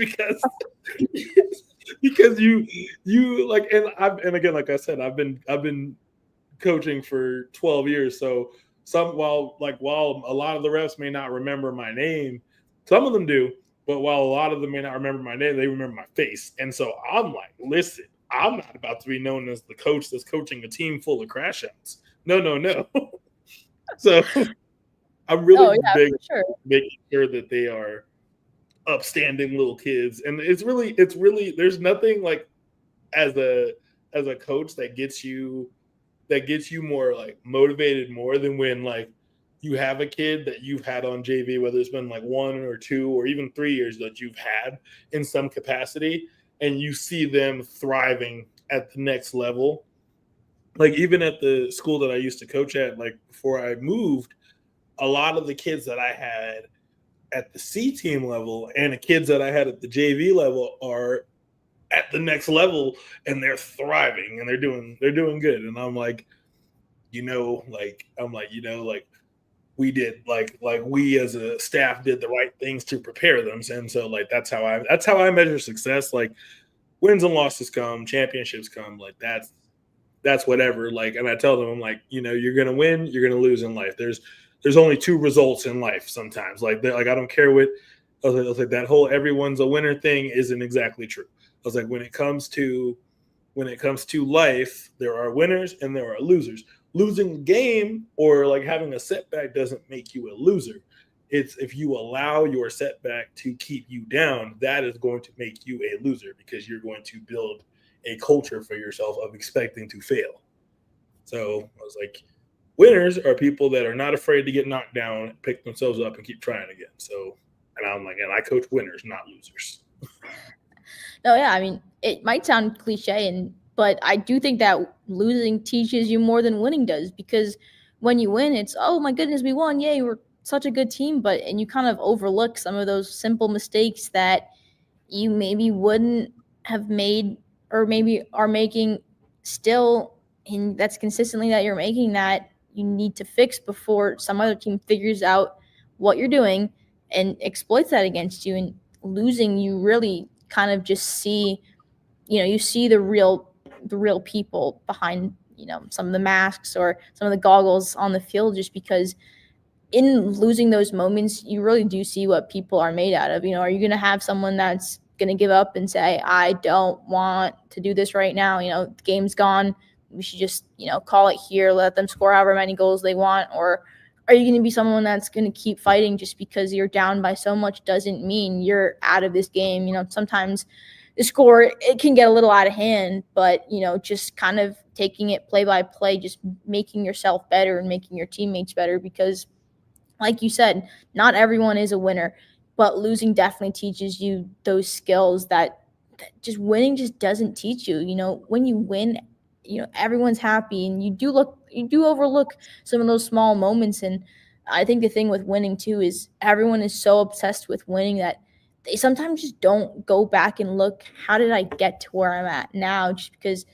because you like, and again, like I said, I've been coaching for 12 years. So while a lot of the refs may not remember my name, some of them do, but while a lot of them may not remember my name, they remember my face. And so I'm like, listen, I'm not about to be known as the coach that's coaching a team full of crash outs. No. So I'm really big, sure, making sure that they are upstanding little kids. And it's really there's nothing like as a coach that gets you more like motivated more than when like you have a kid that you've had on JV, whether it's been like 1 or 2 or even 3 years that you've had in some capacity, and you see them thriving at the next level. Like even at the school that I used to coach at, like before I moved, a lot of the kids that I had at the C team level and the kids that I had at the JV level are at the next level, and they're thriving and they're doing good. And I'm like, like we did like we as a staff did the right things to prepare them. And so like that's how I measure success. Like wins and losses come, championships come, like that's whatever. Like, and I tell them, I'm like, you're gonna win, you're gonna lose in life. There's only two results in life sometimes. Like I don't care what I was like that whole everyone's a winner thing isn't exactly true. I was like, when it comes to life, there are winners and there are losers. Losing a game or like having a setback doesn't make you a loser. It's if you allow your setback to keep you down, that is going to make you a loser because you're going to build a culture for yourself of expecting to fail. So I was like, winners are people that are not afraid to get knocked down, pick themselves up, and keep trying again. So, and I'm like, and I coach winners, not losers. No, yeah, I mean, it might sound cliche, but I do think that losing teaches you more than winning does, because when you win, it's, oh my goodness, we won, yay, we're such a good team, and you kind of overlook some of those simple mistakes that you maybe wouldn't have made, or maybe are making still, and that's consistently that you're making, that you need to fix before some other team figures out what you're doing and exploits that against you. And losing, you really kind of just see, you see the real people behind, some of the masks or some of the goggles on the field, just because in losing those moments, you really do see what people are made out of. Are you going to have someone that's going to give up and say, I don't want to do this right now? The game's gone. We should just, call it here, let them score however many goals they want. Or are you going to be someone that's going to keep fighting? Just because you're down by so much doesn't mean you're out of this game. Sometimes the score, it can get a little out of hand, but, just kind of taking it play by play, just making yourself better and making your teammates better, because like you said, not everyone is a winner, but losing definitely teaches you those skills that just winning just doesn't teach you. When you win, everyone's happy, and you do overlook some of those small moments. And I think the thing with winning too is everyone is so obsessed with winning that they sometimes just don't go back and look, how did I get to where I'm at now? Just because,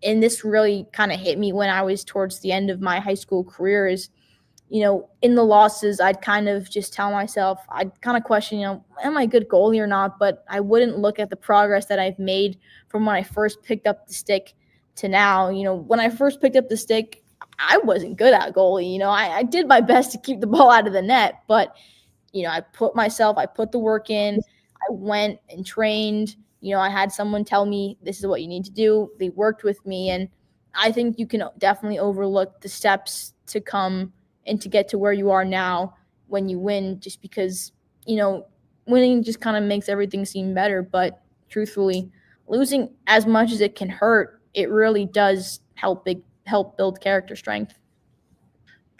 and this really kind of hit me when I was towards the end of my high school career, is in the losses, I'd kind of just tell myself, I'd kind of question, am I a good goalie or not? But I wouldn't look at the progress that I've made from when I first picked up the stick to now. When I first picked up the stick, I wasn't good at goalie. I did my best to keep the ball out of the net, but, I put the work in. I went and trained. I had someone tell me, this is what you need to do. They worked with me. And I think you can definitely overlook the steps to come and to get to where you are now when you win, just because, winning just kind of makes everything seem better. But truthfully, losing, as much as it can hurt, it really does help build character strength.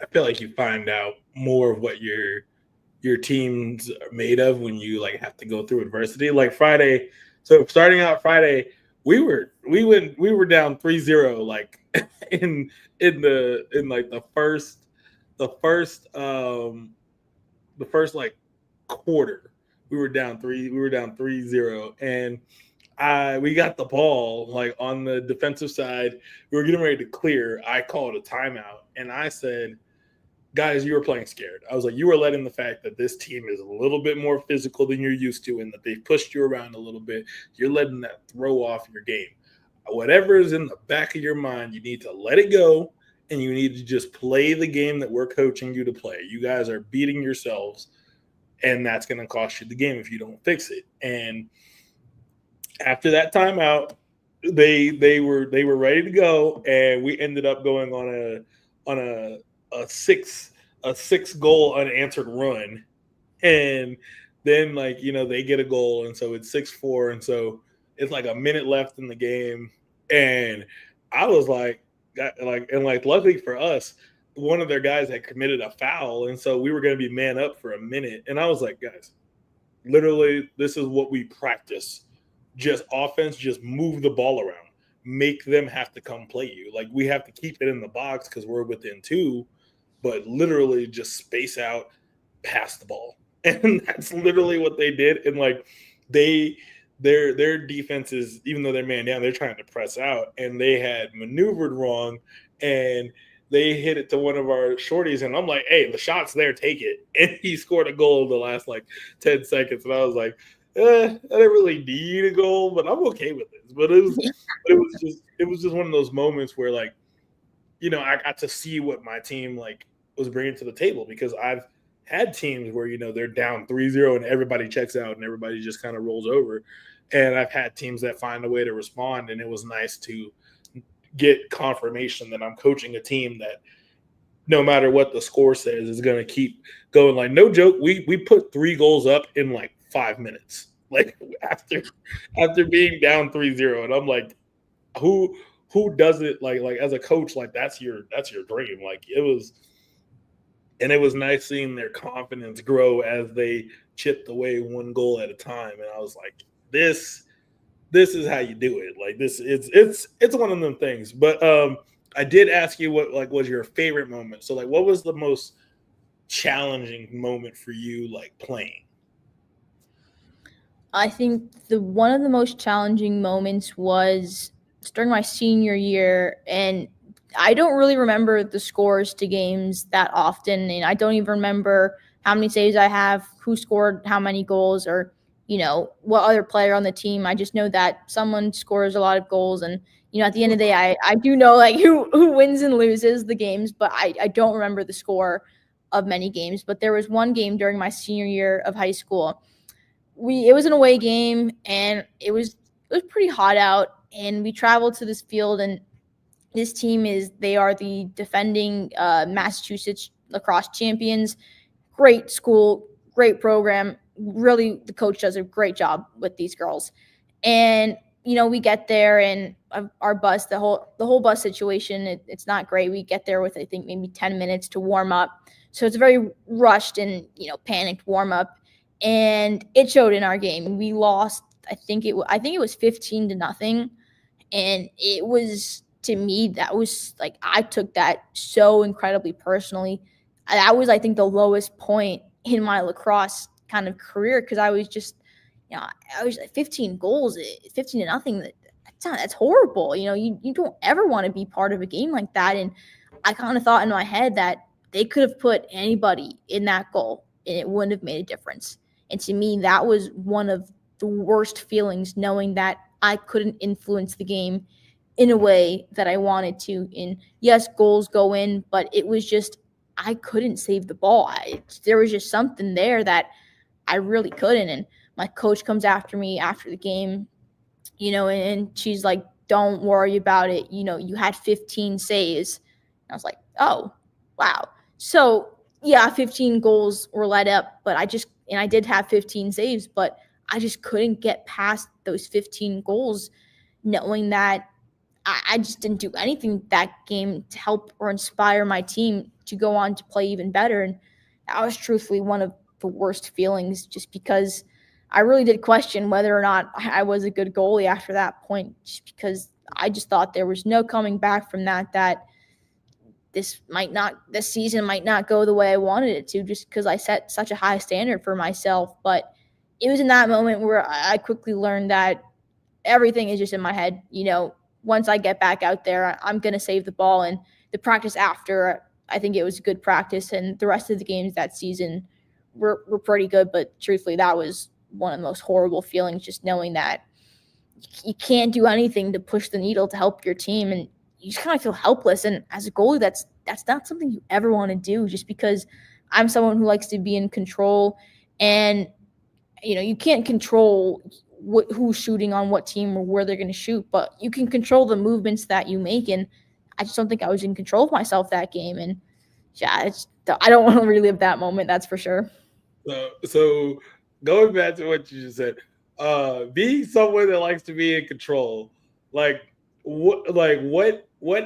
I feel like you find out more of what your teams are made of when you like have to go through adversity. Like Friday, so starting out Friday, we were down 3-0 like in like the first like quarter. We were down 3-0, and we got the ball like on the defensive side. We were getting ready to clear. I called a timeout and I said, guys, you were playing scared. I was like, you were letting the fact that this team is a little bit more physical than you're used to and that they've pushed you around a little bit. You're letting that throw off your game. Whatever is in the back of your mind, you need to let it go, and you need to just play the game that we're coaching you to play. You guys are beating yourselves, and that's going to cost you the game if you don't fix it. And after that timeout, they were ready to go, and we ended up going on a six goal unanswered run, and then like they get a goal, and so it's 6-4, and so it's like a minute left in the game, and I was like luckily for us, one of their guys had committed a foul, and so we were going to be man up for a minute, and I was like, guys, literally this is what we practice, just offense, just move the ball around, make them have to come play you, like we have to keep it in the box because we're within two, but literally just space out, pass the ball. And that's literally what they did. And like their defense is, even though they're man down, they're trying to press out, and they had maneuvered wrong, and they hit it to one of our shorties, and I'm like, hey, the shot's there, take it. And he scored a goal in the last like 10 seconds. And I was like, I didn't really need a goal, but I'm okay with this. But it was just one of those moments where, like, you know, I got to see what my team like was bringing to the table, because I've had teams where, you know, they're down 3-0 and everybody checks out and everybody just kind of rolls over. And I've had teams that find a way to respond, and it was nice to get confirmation that I'm coaching a team that, no matter what the score says, is going to keep going. Like, no joke, we put 3 goals up in like 5 minutes, like after being down 3-0. And I'm like, who does it, like as a coach, like that's your dream. Like, it was nice seeing their confidence grow as they chipped away 1 goal at a time. And I was like, this is how you do it. Like, this, it's one of them things. But I did ask you what like was your favorite moment. So like, what was the most challenging moment for you, like, playing? I think one of the most challenging moments was during my senior year, and I don't really remember the scores to games that often, and I don't even remember how many saves I have, who scored how many goals, or, you know, what other player on the team. I just know that someone scores a lot of goals, and, you know, at the end of the day, I do know like who wins and loses the games, but I don't remember the score of many games. But there was one game during my senior year of high school. It was an away game, and it was pretty hot out, and we traveled to this field, and this team they are the defending Massachusetts lacrosse champions. Great school, great program. Really, the coach does a great job with these girls. And, you know, we get there, and our bus, the whole bus situation, it's not great. We get there with, I think, maybe 10 minutes to warm up. So it's a very rushed and, you know, panicked warm up. And it showed in our game. We lost, I think it was 15-0. And it was, to me, that was like, I took that so incredibly personally. That was, I think, the lowest point in my lacrosse kind of career, because I was just, you know, I was like 15 goals, 15-0. That's horrible. You know, you don't ever want to be part of a game like that. And I kind of thought in my head that they could have put anybody in that goal and it wouldn't have made a difference. And to me, that was one of the worst feelings, knowing that I couldn't influence the game in a way that I wanted to. And yes, goals go in, but it was just, I couldn't save the ball. There was just something there that I really couldn't. And my coach comes after me after the game, you know, and she's like, don't worry about it. You know, you had 15 saves. And I was like, oh, wow. So yeah, 15 goals were let up, but I did have 15 saves, but I just couldn't get past those 15 goals, knowing that I just didn't do anything that game to help or inspire my team to go on to play even better. And that was truthfully one of the worst feelings, just because I really did question whether or not I was a good goalie after that point, just because I just thought there was no coming back from that this season might not go the way I wanted it to, just because I set such a high standard for myself. But it was in that moment where I quickly learned that everything is just in my head. You know, once I get back out there, I'm going to save the ball. And the practice after, I think it was a good practice. And the rest of the games that season were pretty good. But truthfully, that was one of the most horrible feelings, just knowing that you can't do anything to push the needle to help your team. And you just kind of feel helpless. And as a goalie, that's not something you ever want to do, just because I'm someone who likes to be in control. And, you know, you can't control who's shooting on what team or where they're going to shoot, but you can control the movements that you make. And I just don't think I was in control of myself that game. And yeah, I don't want to relive that moment. That's for sure. So going back to what you just said, being someone that likes to be in control, what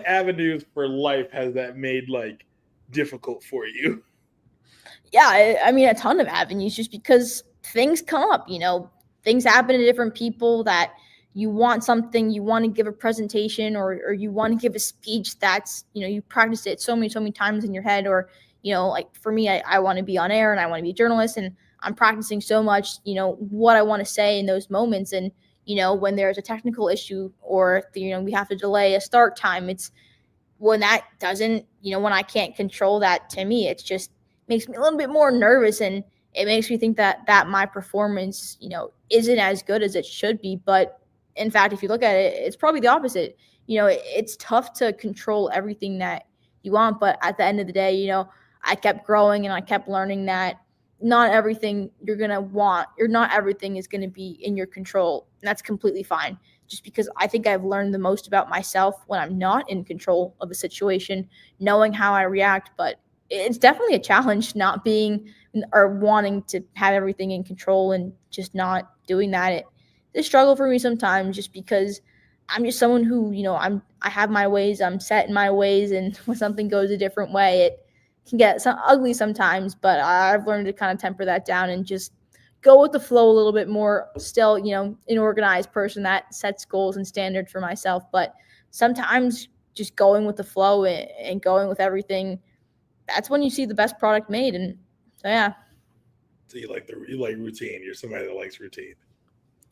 avenues for life has that made like difficult for you? Yeah, I mean, a ton of avenues, just because things come up, you know, things happen to different people, that you want something, you want to give a presentation, or you want to give a speech that's, you know, you practiced it so many times in your head. Or, you know, like for me, I want to be on air and I want to be a journalist, and I'm practicing so much, you know, what I want to say in those moments. And, you know, when there's a technical issue, or, you know, we have to delay a start time, when that doesn't, when I can't control that, to me, it's just makes me a little bit more nervous, and it makes me think that my performance, isn't as good as it should be. But in fact, if you look at it, it's probably the opposite. It's tough to control everything that you want, but at the end of the day, I kept growing and I kept learning that not everything you're going to want, or not everything is going to be in your control. And that's completely fine. Just because I think I've learned the most about myself when I'm not in control of a situation, knowing how I react. But it's definitely a challenge not being or wanting to have everything in control and just not doing that. It's a struggle for me sometimes, just because I'm just someone who, I have my ways, I'm set in my ways, and when something goes a different way, it can get ugly sometimes. But I've learned to kind of temper that down and just go with the flow a little bit more. Still, an organized person that sets goals and standards for myself, but sometimes just going with the flow and going with everything, that's when you see the best product made. And so, yeah. So you like routine. You're somebody that likes routine.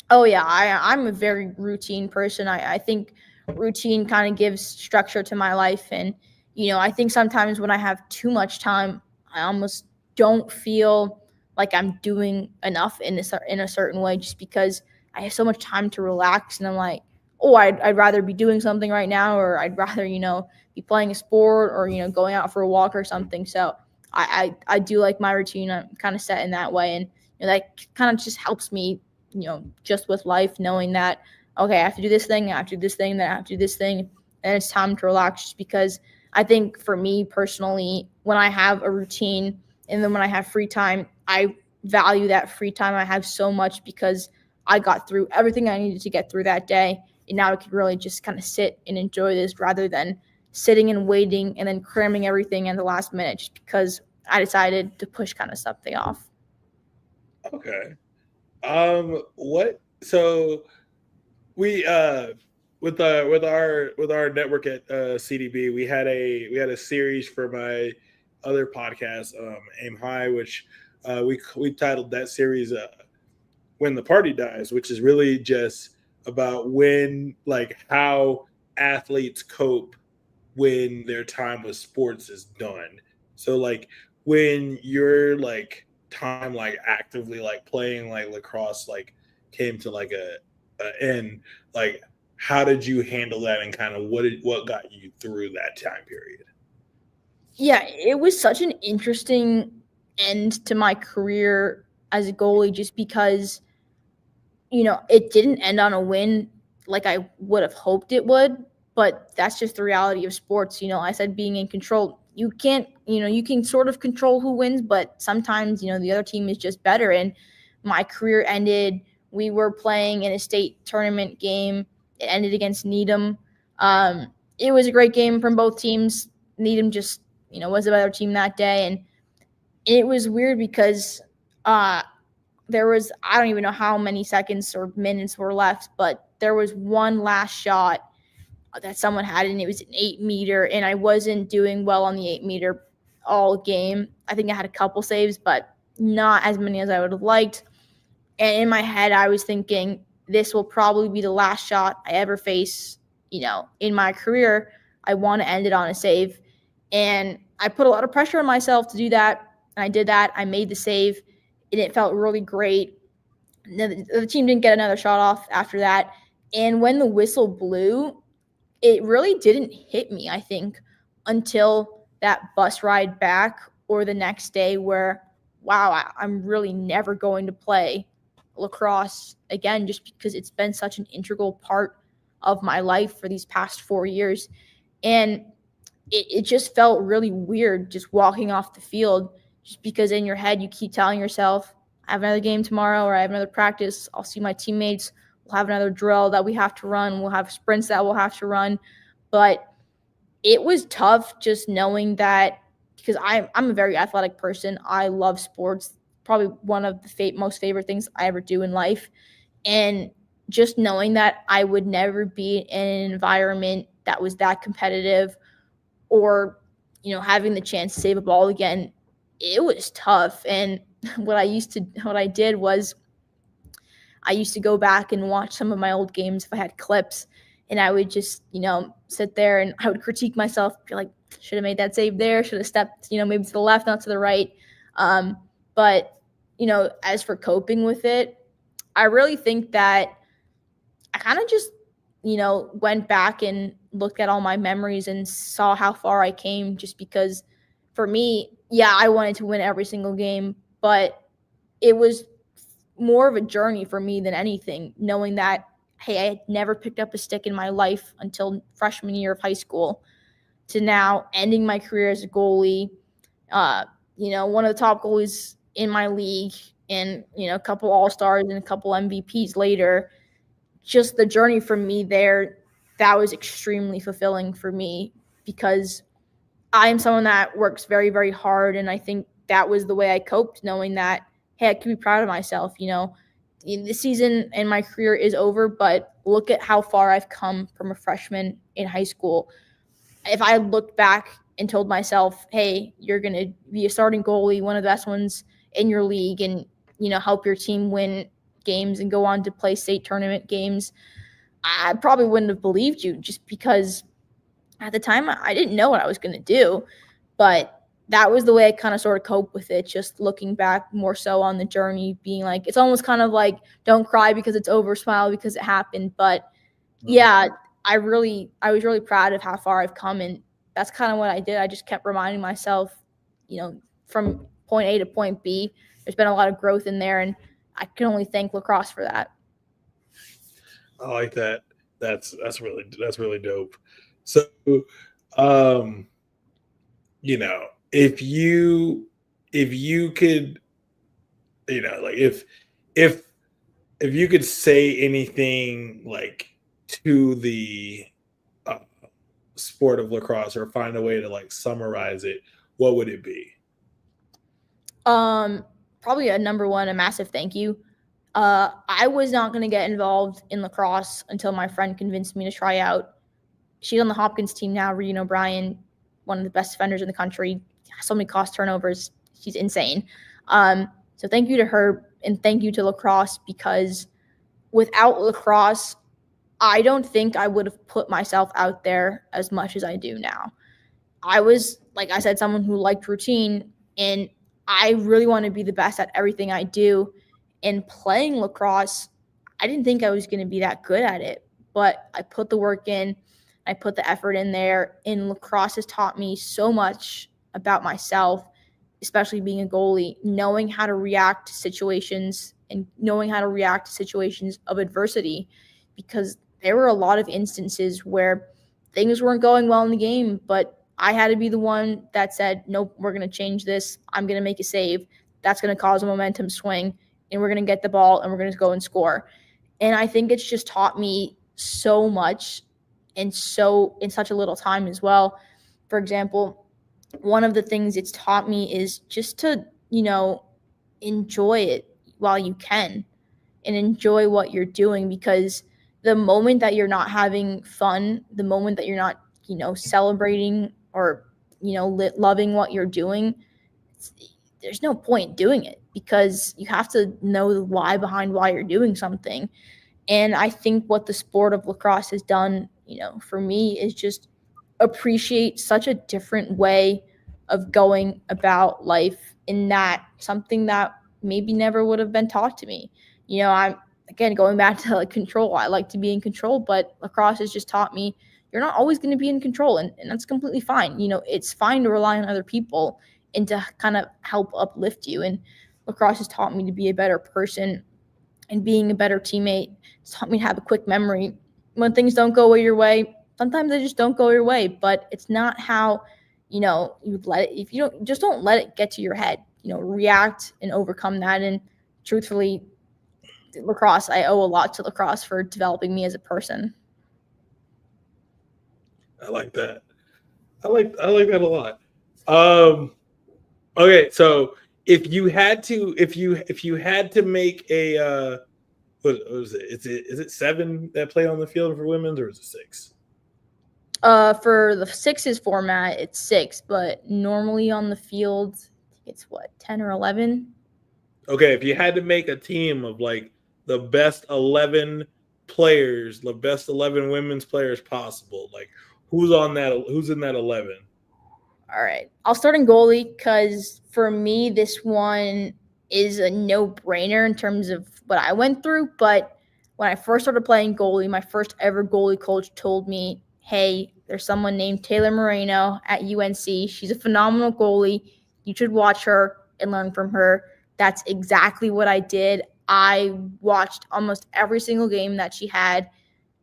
Oh yeah, I'm a very routine person. I think routine kind of gives structure to my life, and I think sometimes when I have too much time, I almost don't feel like I'm doing enough in a certain way, just because I have so much time to relax, and I'm like, oh, I'd rather be doing something right now, or I'd rather be playing a sport, or going out for a walk or something. So I do like my routine. I'm kind of set in that way, and that kind of just helps me, just with life, knowing that, okay, I have to do this thing, I have to do this thing, then I have to do this thing, and it's time to relax. Just because I think for me personally, when I have a routine and then when I have free time, I value that free time I have so much, because I got through everything I needed to get through that day. And now I can really just kind of sit and enjoy this, rather than sitting and waiting and then cramming everything in the last minute, just because I decided to push kind of something off. Okay. What? So we with our network at CDB, we had a series for my other podcast, Aim High, which we titled that series "When the Party Dies," which is really just about how athletes cope when their time with sports is done. So when you're time actively playing lacrosse came to a end, how did you handle that, and kind of what got you through that time period? Yeah, it was such an interesting end to my career as a goalie, just because it didn't end on a win like I would have hoped it would. But that's just the reality of sports. I said being in control. You can't, you can sort of control who wins, but sometimes, the other team is just better. And my career ended. We were playing in a state tournament game. It ended against Needham. It was a great game from both teams. Needham just, was a better team that day. And it was weird because there was, I don't even know how many seconds or minutes were left, but there was one last shot that someone had, and it was an 8-meter, and I wasn't doing well on the 8-meter all game. I think I had a couple saves, but not as many as I would have liked. And in my head, I was thinking, this will probably be the last shot I ever face, in my career. I want to end it on a save. And I put a lot of pressure on myself to do that. And I did that. I made the save, and it felt really great. The team didn't get another shot off after that. And when the whistle blew, it really didn't hit me, I think, until that bus ride back or the next day, where, wow, I'm really never going to play lacrosse again, just because it's been such an integral part of my life for these past 4 years. And it just felt really weird just walking off the field, just because in your head you keep telling yourself, I have another game tomorrow, or I have another practice. I'll see my teammates. We'll have another drill that we have to run. We'll have sprints that we'll have to run. But it was tough just knowing that, because I'm a very athletic person. I love sports, probably one of the most favorite things I ever do in life. And just knowing that I would never be in an environment that was that competitive, or, having the chance to save a ball again, it was tough. And what I did was I used to go back and watch some of my old games if I had clips, and I would just, sit there and I would critique myself, be like, should have made that save there, should have stepped, maybe to the left, not to the right. But, as for coping with it, I really think that I kind of just, went back and looked at all my memories and saw how far I came, just because for me, yeah, I wanted to win every single game, but it was more of a journey for me than anything, knowing that, hey, I had never picked up a stick in my life until freshman year of high school, to now ending my career as a goalie, one of the top goalies in my league, and, a couple All-Stars and a couple MVPs later. Just the journey from me there, that was extremely fulfilling for me, because I am someone that works very, very hard. And I think that was the way I coped, knowing that, hey, I can be proud of myself. The season and my career is over, but look at how far I've come from a freshman in high school. If I looked back and told myself, hey, you're going to be a starting goalie, one of the best ones in your league, and, help your team win games and go on to play state tournament games, I probably wouldn't have believed you, just because at the time I didn't know what I was going to do. But that was the way I kind of sort of cope with it, just looking back more so on the journey, being like, it's almost kind of like, don't cry because it's over, smile because it happened. But yeah, I was really proud of how far I've come, and that's kind of what I did. I just kept reminding myself, from point A to point B, there's been a lot of growth in there, and I can only thank lacrosse for that. I like that. That's really dope. So, if you could, like if you could say anything like to the sport of lacrosse, or find a way to like summarize it, what would it be? Probably a massive thank you. I was not going to get involved in lacrosse until my friend convinced me to try out. She's on the Hopkins team now, Regan O'Brien, one of the best defenders in the country. So many cost turnovers. She's insane. So thank you to her, and thank you to lacrosse, because without lacrosse, I don't think I would have put myself out there as much as I do now. I was, like I said, someone who liked routine, and I really want to be the best at everything I do. And playing lacrosse, I didn't think I was going to be that good at it, but I put the work in, I put the effort in there, and lacrosse has taught me so much about myself, especially being a goalie, knowing how to react to situations and knowing how to react to situations of adversity, because there were a lot of instances where things weren't going well in the game, but I had to be the one that said, nope, we're going to change this. I'm going to make a save. That's going to cause a momentum swing, and we're going to get the ball, and we're going to go and score. And I think it's just taught me so much, and so in such a little time as well. For example, one of the things it's taught me is just to, enjoy it while you can, and enjoy what you're doing, because the moment that you're not having fun, the moment that you're not, celebrating or, loving what you're doing, there's no point doing it, because you have to know the why behind why you're doing something. And I think what the sport of lacrosse has done, for me, is just appreciate such a different way of going about life, in that something that maybe never would have been taught to me. I'm, again, going back to like control. I like to be in control, but lacrosse has just taught me you're not always going to be in control, and that's completely fine. It's fine to rely on other people and to kind of help uplift you. And lacrosse has taught me to be a better person, and being a better teammate. It's taught me to have a quick memory. When things don't go your way, sometimes they just don't go your way, but it's not how, you let it, if you don't let it get to your head, react and overcome that. And truthfully, lacrosse, I owe a lot to lacrosse for developing me as a person. I like that. I like that a lot. Okay, so if you had to make a what was it? Is it 7 that play on the field for women's, or is it 6? For the sixes format, it's 6, but normally on the field, it's 10 or 11. Okay, if you had to make a team of like the best 11 players, the best 11 women's players possible. Like, who's on that? Who's in that 11? All right. I'll start in goalie because for me, this one is a no-brainer in terms of what I went through. But when I first started playing goalie, my first ever goalie coach told me, hey, there's someone named Taylor Moreno at UNC. She's a phenomenal goalie. You should watch her and learn from her. That's exactly what I did. I watched almost every single game that she had.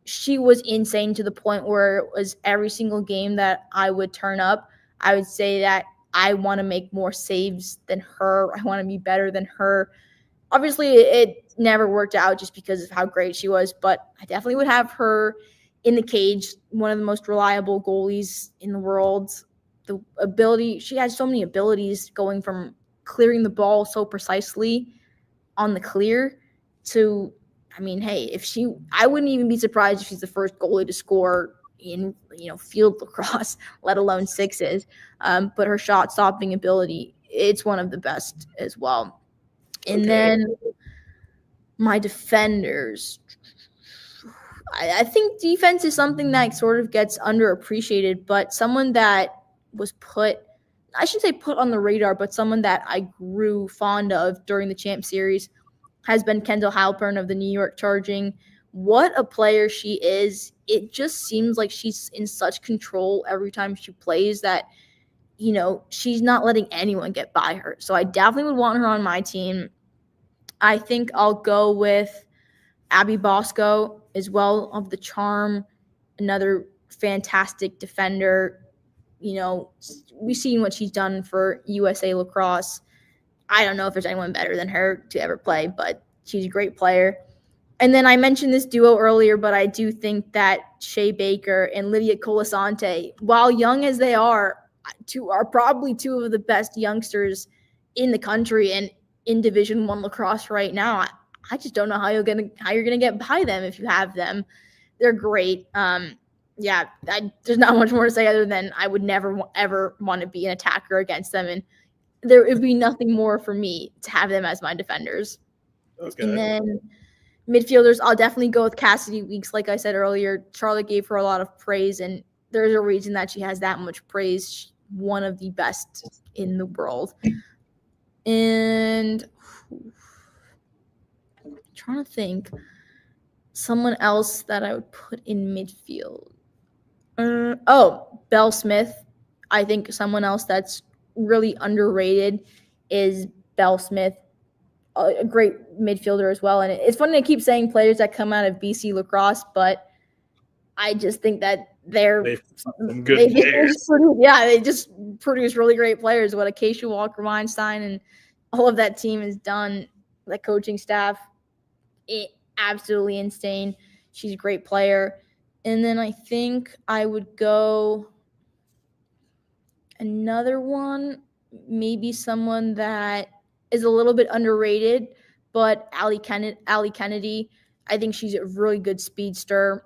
She was insane to the point where it was every single game that I would turn up, I would say that I want to make more saves than her. I want to be better than her. Obviously, it never worked out just because of how great she was, but I definitely would have her in the cage, one of the most reliable goalies in the world. The ability, she has so many abilities going from clearing the ball so precisely on the clear to, I mean, hey, I wouldn't even be surprised if she's the first goalie to score in, field lacrosse, let alone sixes. But her shot stopping ability, it's one of the best as well. And then my defenders, I think defense is something that sort of gets underappreciated, but someone that was I shouldn't say put on the radar, but someone that I grew fond of during the Champ Series has been Kendall Halpern of the New York Charging. What a player she is. It just seems like she's in such control every time she plays that, she's not letting anyone get by her. So I definitely would want her on my team. I think I'll go with Abby Bosco as well of the Charm, another fantastic defender. We've seen what she's done for USA Lacrosse. I don't know if there's anyone better than her to ever play, but she's a great player. And then I mentioned this duo earlier, but I do think that Shea Baker and Lydia Colasante, while young as they are probably two of the best youngsters in the country and in Division I lacrosse right now. I just don't know how you're gonna get by them if you have them. They're great. There's not much more to say other than I would never ever want to be an attacker against them, and there would be nothing more for me to have them as my defenders. Okay. And then midfielders, I'll definitely go with Cassidy Weeks. Like I said earlier, Charlotte gave her a lot of praise, and there's a reason that she has that much praise. She's one of the best in the world. And I'm trying to think someone else that I would put in midfield. Belle Smith. I think someone else that's really underrated is Belle Smith, a great midfielder as well. And it's funny to keep saying players that come out of BC Lacrosse, but I just think that they just produce really great players. What Acacia Walker-Weinstein and all of that team has done, that coaching staff, absolutely insane. She's a great player. And then I think I would go another one, maybe someone that is a little bit underrated, but Allie Kennedy. I think she's a really good speedster.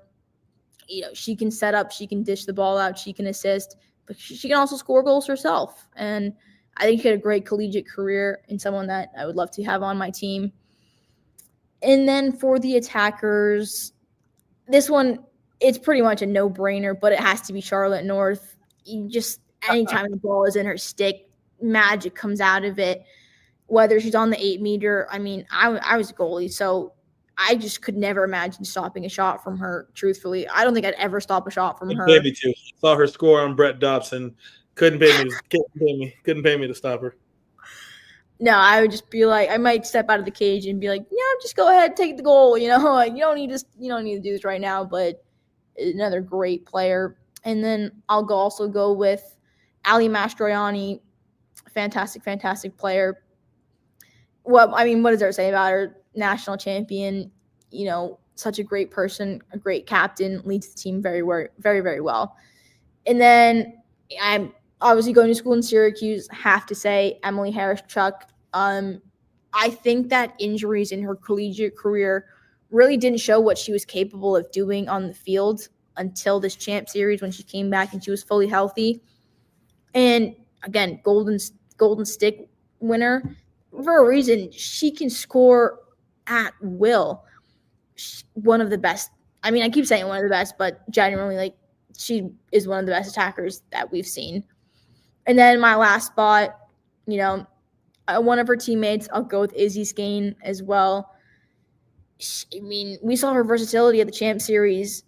She can set up, she can dish the ball out, she can assist, but she can also score goals herself. And I think she had a great collegiate career and someone that I would love to have on my team. And then for the attackers, this one, it's pretty much a no-brainer, but it has to be Charlotte North. Anytime the ball is in her stick, magic comes out of it. Whether she's on the 8-meter, I mean, I was a goalie, so I just could never imagine stopping a shot from her, truthfully. I don't think I'd ever stop a shot from her. Maybe too. Saw her score on Brett Dobson. Couldn't pay me to stop her. No, I would just be like, I might step out of the cage and be like, just go ahead, take the goal. You don't need to do this right now. But another great player. And then I'll also go with Ali Mastroianni, fantastic player. What does there say about her? National champion, such a great person, a great captain, leads the team very, very, very well. And then I'm obviously going to school in Syracuse. Have to say Emily Harris-Chuck. I think that injuries in her collegiate career really didn't show what she was capable of doing on the field until this Champ Series when she came back and she was fully healthy. And again, golden stick winner. For a reason, she can score at will. one of the best. I mean, I keep saying one of the best, but genuinely, like, she is one of the best attackers that we've seen. And then my last spot, one of her teammates, I'll go with Izzy Skane as well. I mean, we saw her versatility at the Champ Series.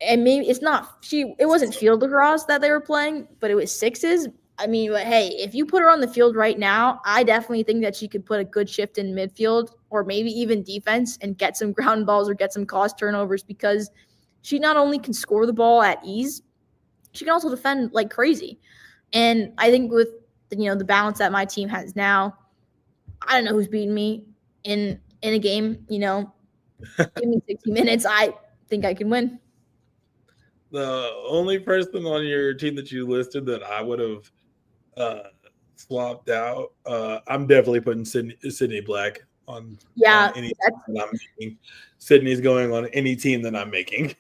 And maybe it wasn't field lacrosse that they were playing, but it was sixes. I mean, but hey, if you put her on the field right now, I definitely think that she could put a good shift in midfield or maybe even defense and get some ground balls or get some cause turnovers, because she not only can score the ball at ease, she can also defend like crazy. And I think with the balance that my team has now, I don't know who's beating me in a game. Give me 60 minutes. I think I can win. The only person on your team that you listed that I would have swapped out, I'm definitely putting Sydney Black on. Yeah, on any team that I'm making. Sydney's going on any team that I'm making.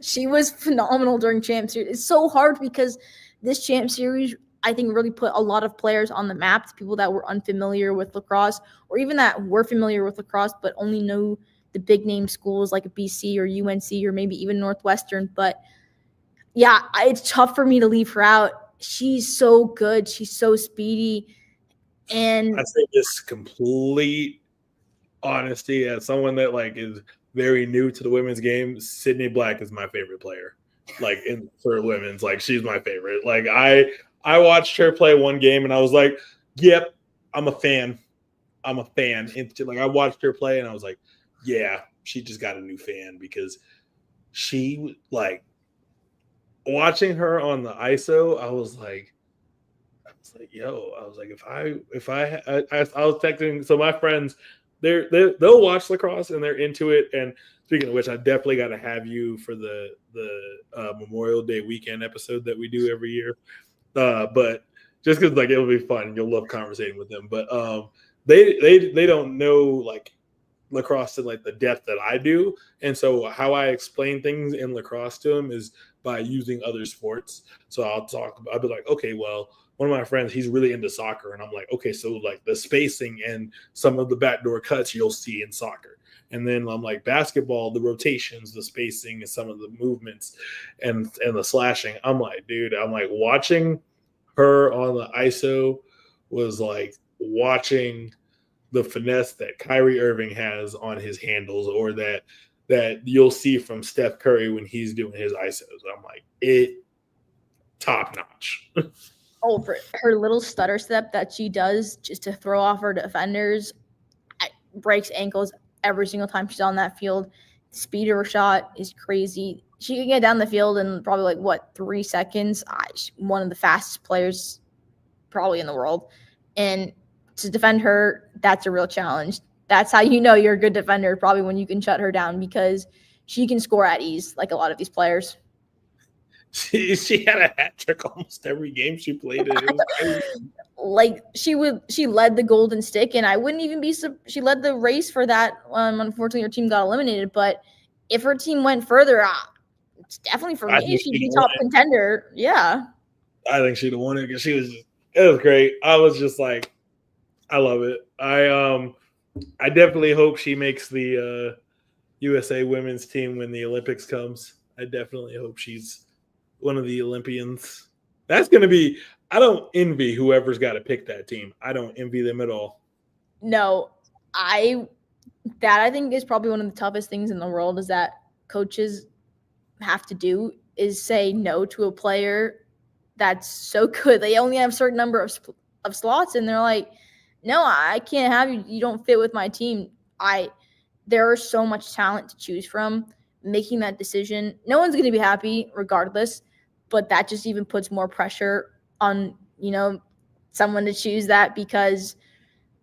She was phenomenal during Champ Series. It's so hard because this Champ Series, I think, really put a lot of players on the map, to people that were unfamiliar with lacrosse, or even that were familiar with lacrosse but only know the big name schools like BC or UNC or maybe even Northwestern. But yeah, it's tough for me to leave her out. She's so good. She's so speedy. And I say this complete honesty, as someone that is very new to the women's game, Sydney Black is my favorite player. For women's, she's my favorite. I watched her play one game and I was like, yep, I'm a fan. And I watched her play and I was like, yeah, she just got a new fan, because she watching her on the ISO, I was like, yo, I was like, if I was texting, so my friends, they'll watch lacrosse and they're into it. And speaking of which, I definitely got to have you for the Memorial Day weekend episode that we do every year. But just because it'll be fun, you'll love conversating with them. But they don't know lacrosse to the depth that I do, and so how I explain things in lacrosse to them is by using other sports. So I'll be like, okay, well, one of my friends, he's really into soccer, and I'm like, okay, so the spacing and some of the backdoor cuts you'll see in soccer. And then I'm like, basketball, the rotations, the spacing, and some of the movements and the slashing. I'm like, dude, watching her on the ISO was like watching the finesse that Kyrie Irving has on his handles, or that you'll see from Steph Curry when he's doing his ISOs. I'm like, it top notch. Oh, for her little stutter step that she does just to throw off her defenders, breaks ankles every single time she's on that field. Speed of her shot is crazy. She can get down the field in probably 3 seconds. She's one of the fastest players probably in the world. And to defend her, that's a real challenge. That's how you know you're a good defender, probably when you can shut her down, because she can score at ease like a lot of these players. She had a hat trick almost every game she played in. She led the Golden Stick, and I wouldn't even be. She led the race for that. Unfortunately, her team got eliminated. But if her team went further, it's definitely for me. She'd be top contender. Yeah, I think she'd have won it because it was great. I was just like, I love it. I definitely hope she makes the USA women's team when the Olympics comes. I definitely hope she's one of the Olympians. That's going to be – I don't envy whoever's got to pick that team. I don't envy them at all. No, I think is probably one of the toughest things in the world, is that coaches have to do, is say no to a player that's so good. They only have a certain number of slots, and they're like, no, I can't have you. You don't fit with my team. There is so much talent to choose from. Making that decision, no one's going to be happy regardless, but that just even puts more pressure on, someone to choose that, because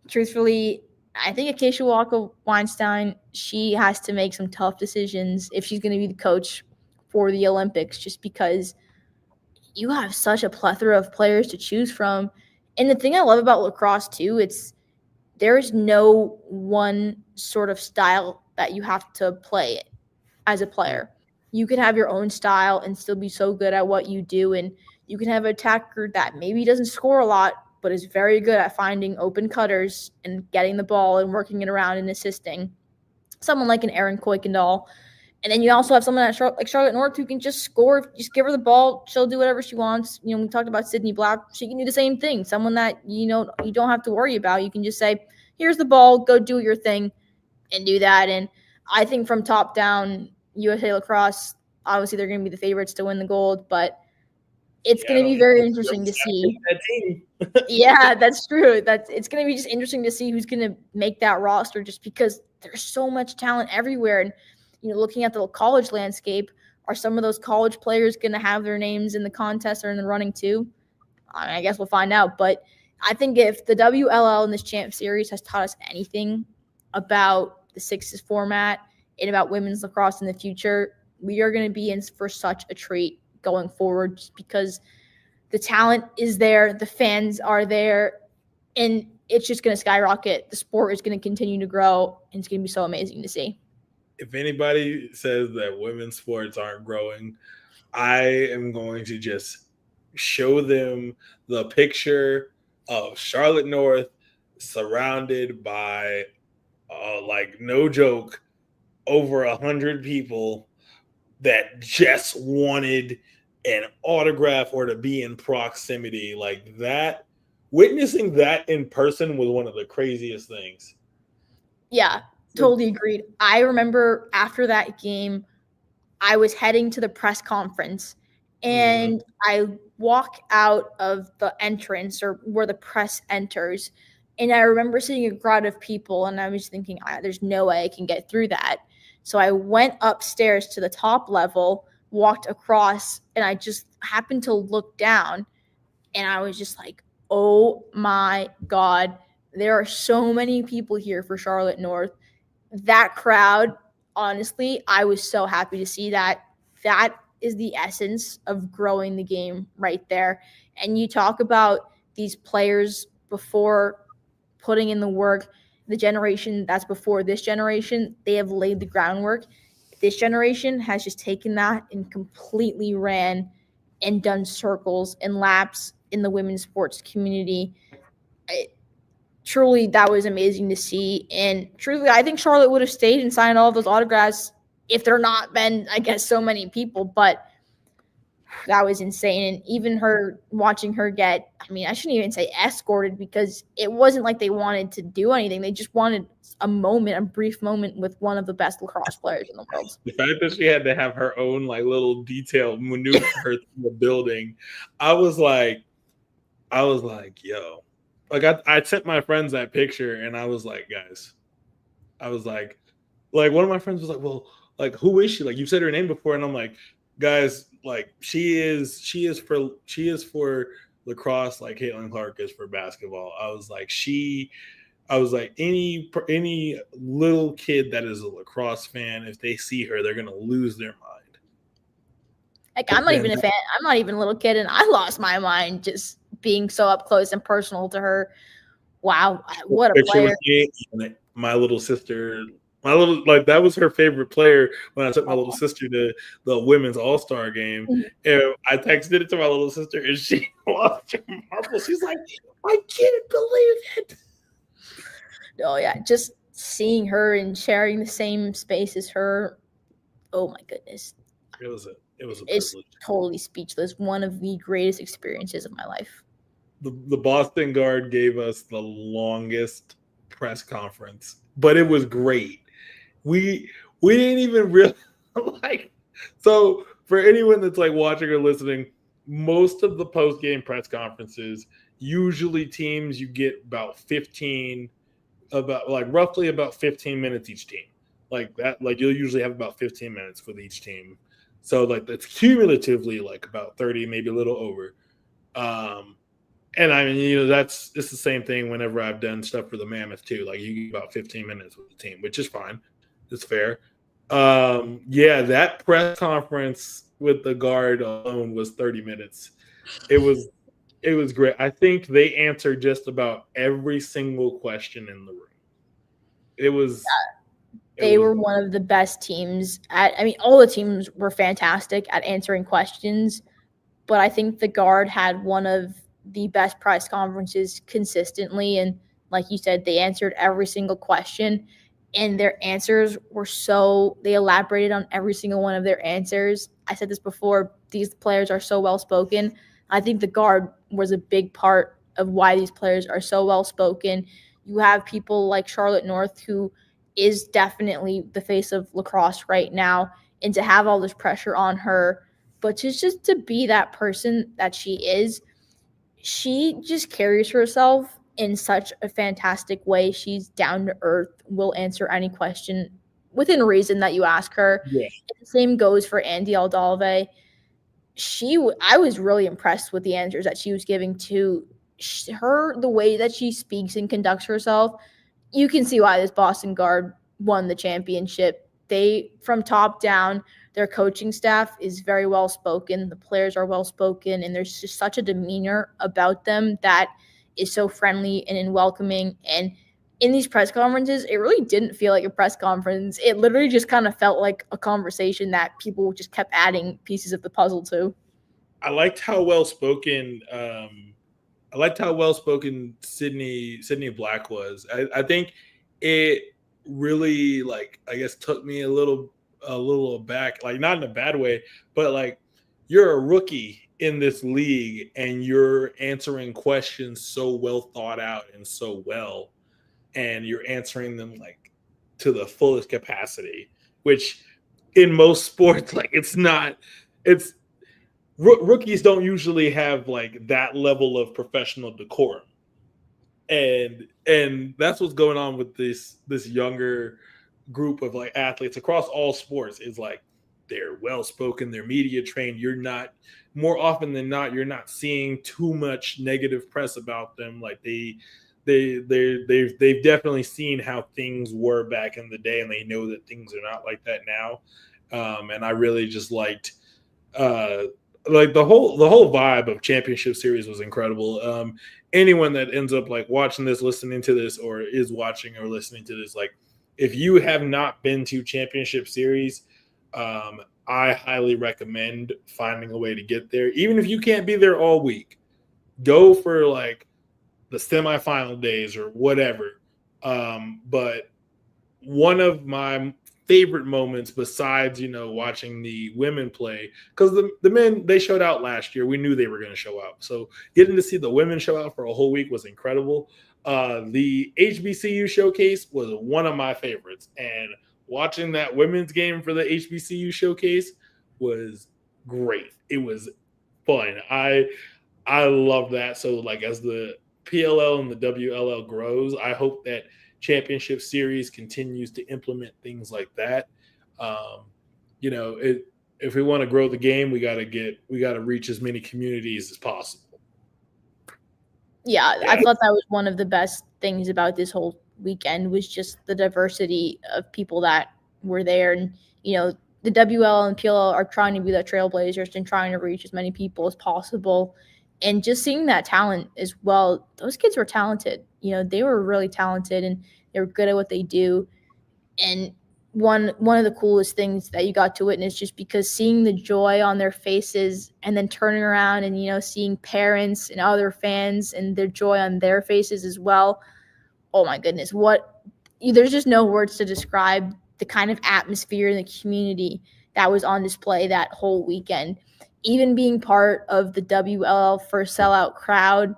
truthfully, I think Acacia Walker-Weinstein, she has to make some tough decisions if she's going to be the coach for the Olympics, just because you have such a plethora of players to choose from. And the thing I love about lacrosse too, there's no one sort of style that you have to play as a player. You can have your own style and still be so good at what you do. And you can have an attacker that maybe doesn't score a lot, but is very good at finding open cutters and getting the ball and working it around and assisting. someone like an Erin Kuykendall. And then you also have someone like Charlotte North who can just score. Just give her the ball. She'll do whatever she wants. You know, we talked about Sydney Black. She can do the same thing. Someone that, you know, you don't have to worry about. You can just say, here's the ball. Go do your thing and do that. And I think from top down, USA Lacrosse, obviously they're going to be the favorites to win the gold. But it's going to be very interesting to see. Yeah, that's true. It's going to be just interesting to see who's going to make that roster just because there's so much talent everywhere. And, you know, looking at the college landscape, are some of those college players going to have their names in the contest or in the running too? I guess we'll find out. But I think if the WLL in this champ series has taught us anything about the sixes format and about women's lacrosse in the future, we are going to be in for such a treat going forward just because the talent is there, the fans are there, and it's just going to skyrocket. The sport is going to continue to grow, and it's going to be so amazing to see. If anybody says that women's sports aren't growing, I am going to just show them the picture of Charlotte North surrounded by, like, no joke, over 100 people that just wanted an autograph or to be in proximity. Like that, witnessing that in person was one of the craziest things. Yeah, totally agreed. I remember after that game, I was heading to the press conference and I walk out of the entrance or where the press enters. And I remember seeing a crowd of people and I was thinking, there's no way I can get through that. So I went upstairs to the top level, walked across, and I just happened to look down and I was just like, oh my God, there are so many people here for Charlotte North. That crowd, honestly, I was so happy to see that. That is the essence of growing the game right there. And you talk about these players before putting in the work, the generation that's before this generation, they have laid the groundwork. This generation has just taken that and completely ran and done circles and laps in the women's sports community. Truly, that was amazing to see. And truly, I think Charlotte would have stayed and signed all of those autographs if there not been, I guess, so many people. But that was insane. And even her watching her get, I mean, I shouldn't even say escorted because it wasn't like they wanted to do anything. They just wanted a moment, a brief moment with one of the best lacrosse players in the world. The fact that she had to have her own like little detailed maneuver her through the building, I was like, yo. Like I sent my friends that picture and I was like, guys, I was like one of my friends was like, well, like who is she? Like you said her name before, and I'm like, guys, like she is for lacrosse like Caitlin Clark is for basketball. I was like any little kid that is a lacrosse fan, if they see her, they're gonna lose their mind. Like I'm not even a fan. I'm not even a little kid, and I lost my mind just being so up close and personal to her. Wow, what a player! My little sister. That was her favorite player when I took my little sister to the women's all-star game. Mm-hmm. And I texted it to my little sister and she lost her marble. She's like, I can't believe it. Oh yeah, just seeing her and sharing the same space as her. Oh my goodness. It was a privilege. It's totally speechless. One of the greatest experiences of my life. The Boston Guard gave us the longest press conference, but it was great. We didn't even really so for anyone that's like watching or listening, most of the post-game press conferences, usually teams you get roughly about 15 minutes each team. Like that, like you'll usually have about 15 minutes with each team. So like that's cumulatively like about 30, maybe a little over. And I mean, you know, it's the same thing whenever I've done stuff for the Mammoth too. Like you get about 15 minutes with the team, which is fine. It's fair. Yeah, that press conference with the Guard alone was 30 minutes. It was great. I think they answered just about every single question in the room. They were one of the best teams all the teams were fantastic at answering questions, but I think the Guard had one of the best press conferences consistently. And like you said, they answered every single question. and their answers were they elaborated on every single one of their answers. I said this before, these players are so well spoken. I think the guard was a big part of why these players are so well spoken. You have people like Charlotte North, who is definitely the face of lacrosse right now, and to have all this pressure on her, but just to be that person that she just carries herself in such a fantastic way. She's down to earth, will answer any question within reason that you ask her. Yeah. The same goes for Andy Aldalve. I was really impressed with the answers that she was giving to her, the way that she speaks and conducts herself. You can see why this Boston guard won the championship. From top down, their coaching staff is very well spoken. The players are well spoken, and there's just such a demeanor about them that is so friendly and welcoming. And in these press conferences, it really didn't feel like a press conference. It literally just kind of felt like a conversation that people just kept adding pieces of the puzzle to. I liked how well spoken. Sydney Black was. I think it really, like, I guess, took me a little aback, like, not in a bad way, but like, you're a rookie in this league and you're answering questions so well thought out and so well, and you're answering them like to the fullest capacity, which in most sports, like, it's rookies don't usually have like that level of professional decorum, and that's what's going on with this younger group of like athletes across all sports. Is like, they're well spoken, they're media trained. You're not, more often than not, you're not seeing too much negative press about them. Like, they've definitely seen how things were back in the day, and they know that things are not like that now. And I really just liked like the whole vibe of championship series was incredible. Anyone that ends up like watching this, listening to this, or is watching or listening to this, like, if you have not been to championship series, I highly recommend finding a way to get there. Even if you can't be there all week, go for like the semifinal days or whatever. But one of my favorite moments, besides, watching the women play, because the men, they showed out last year. We knew they were going to show out. So getting to see the women show out for a whole week was incredible. The HBCU showcase was one of my favorites. And watching that women's game for the HBCU showcase was great. It was fun. I love that. So, like, as the PLL and the WLL grows, I hope that championship series continues to implement things like that. If we want to grow the game, we got to reach as many communities as possible. Yeah, I thought that was one of the best things about this whole weekend, was just the diversity of people that were there. And, the WL and PLL are trying to be the trailblazers and trying to reach as many people as possible. And just seeing that talent as well, those kids were talented. They were really talented, and they were good at what they do. And one of the coolest things that you got to witness, just because seeing the joy on their faces and then turning around and, seeing parents and other fans and their joy on their faces as well. Oh my goodness. There's just no words to describe the kind of atmosphere and the community that was on display that whole weekend. Even being part of the WLL first sellout crowd,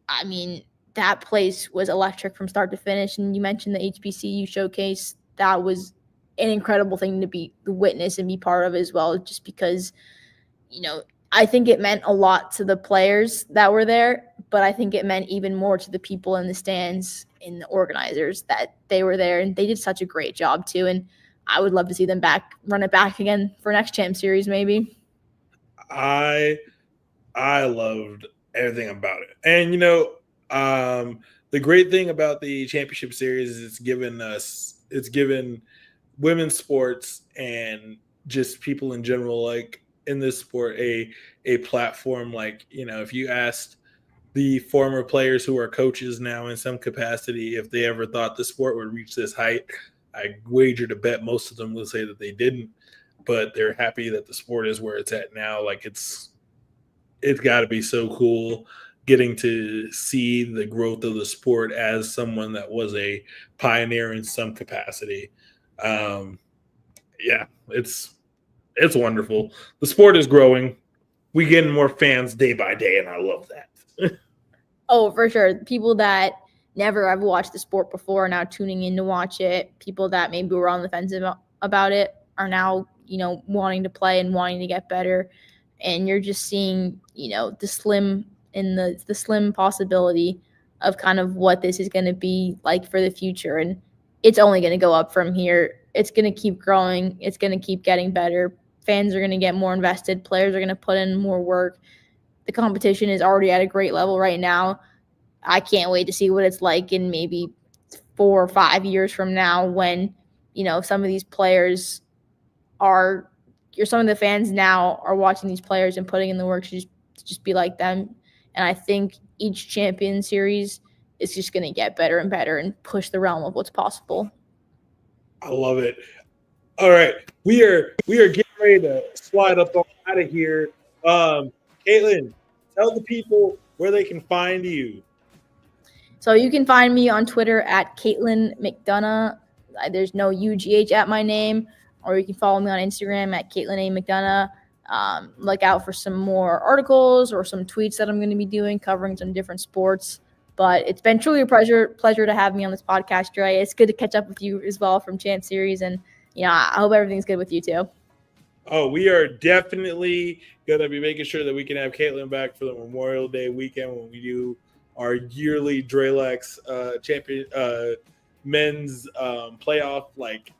I mean, that place was electric from start to finish. And you mentioned the HBCU showcase. That was an incredible thing to be the witness and be part of as well, just because, I think it meant a lot to the players that were there, but I think it meant even more to the people in the stands and the organizers that they were there, and they did such a great job too. And I would love to see them run it back again for next Champ Series, maybe. I loved everything about it. And, the great thing about the championship series is it's given women's sports and just people in general, like in this sport, a platform. Like, if you asked the former players who are coaches now in some capacity if they ever thought the sport would reach this height, I wager to bet most of them will say that they didn't, but they're happy that the sport is where it's at now. Like, it's got to be so cool getting to see the growth of the sport as someone that was a pioneer in some capacity. Yeah, it's wonderful. The sport is growing. We getting more fans day by day, and I love that. Oh, for sure. People that never have watched the sport before are now tuning in to watch it. People that maybe were on the fence about it are now, wanting to play and wanting to get better. And you're just seeing, the slim possibility of kind of what this is going to be like for the future. And it's only going to go up from here. It's going to keep growing. It's going to keep getting better. Fans are going to get more invested. Players are going to put in more work. The competition is already at a great level right now. I can't wait to see what it's like in maybe 4 or 5 years from now when, some of these players some of the fans now are watching these players and putting in the work to just be like them. And I think each champion series is just going to get better and better and push the realm of what's possible. I love it. All right. We are getting ready to slide up out of here. Caitlin, tell the people where they can find you. So you can find me on Twitter at Caitlin McDonough. There's no UGH at my name. Or you can follow me on Instagram at Caitlin A. McDonough. Look out for some more articles or some tweets that I'm going to be doing covering some different sports. But it's been truly a pleasure to have me on this podcast, Dre. It's good to catch up with you as well from Champ Series. And, I hope everything's good with you too. Oh, we are definitely going to be making sure that we can have Caitlin back for the Memorial Day weekend when we do our yearly Dre Lax champion men's playoff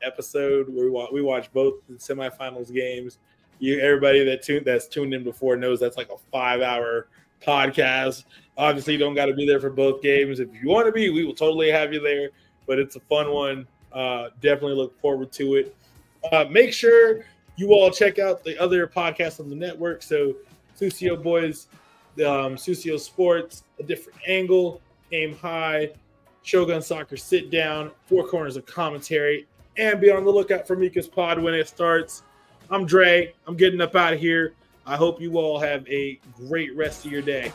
episode where we watch both the semifinals games. Everybody that's tuned in before knows that's like a 5-hour podcast. Obviously, you don't got to be there for both games. If you want to be, we will totally have you there. But it's a fun one. Definitely look forward to it. Make sure you all check out the other podcasts on the network. So Sucio Boys, Sucio Sports, A Different Angle, Aim High, Shogun Soccer Sit Down, Four Corners of Commentary, and be on the lookout for Mika's Pod when it starts. I'm Dre. I'm getting up out of here. I hope you all have a great rest of your day.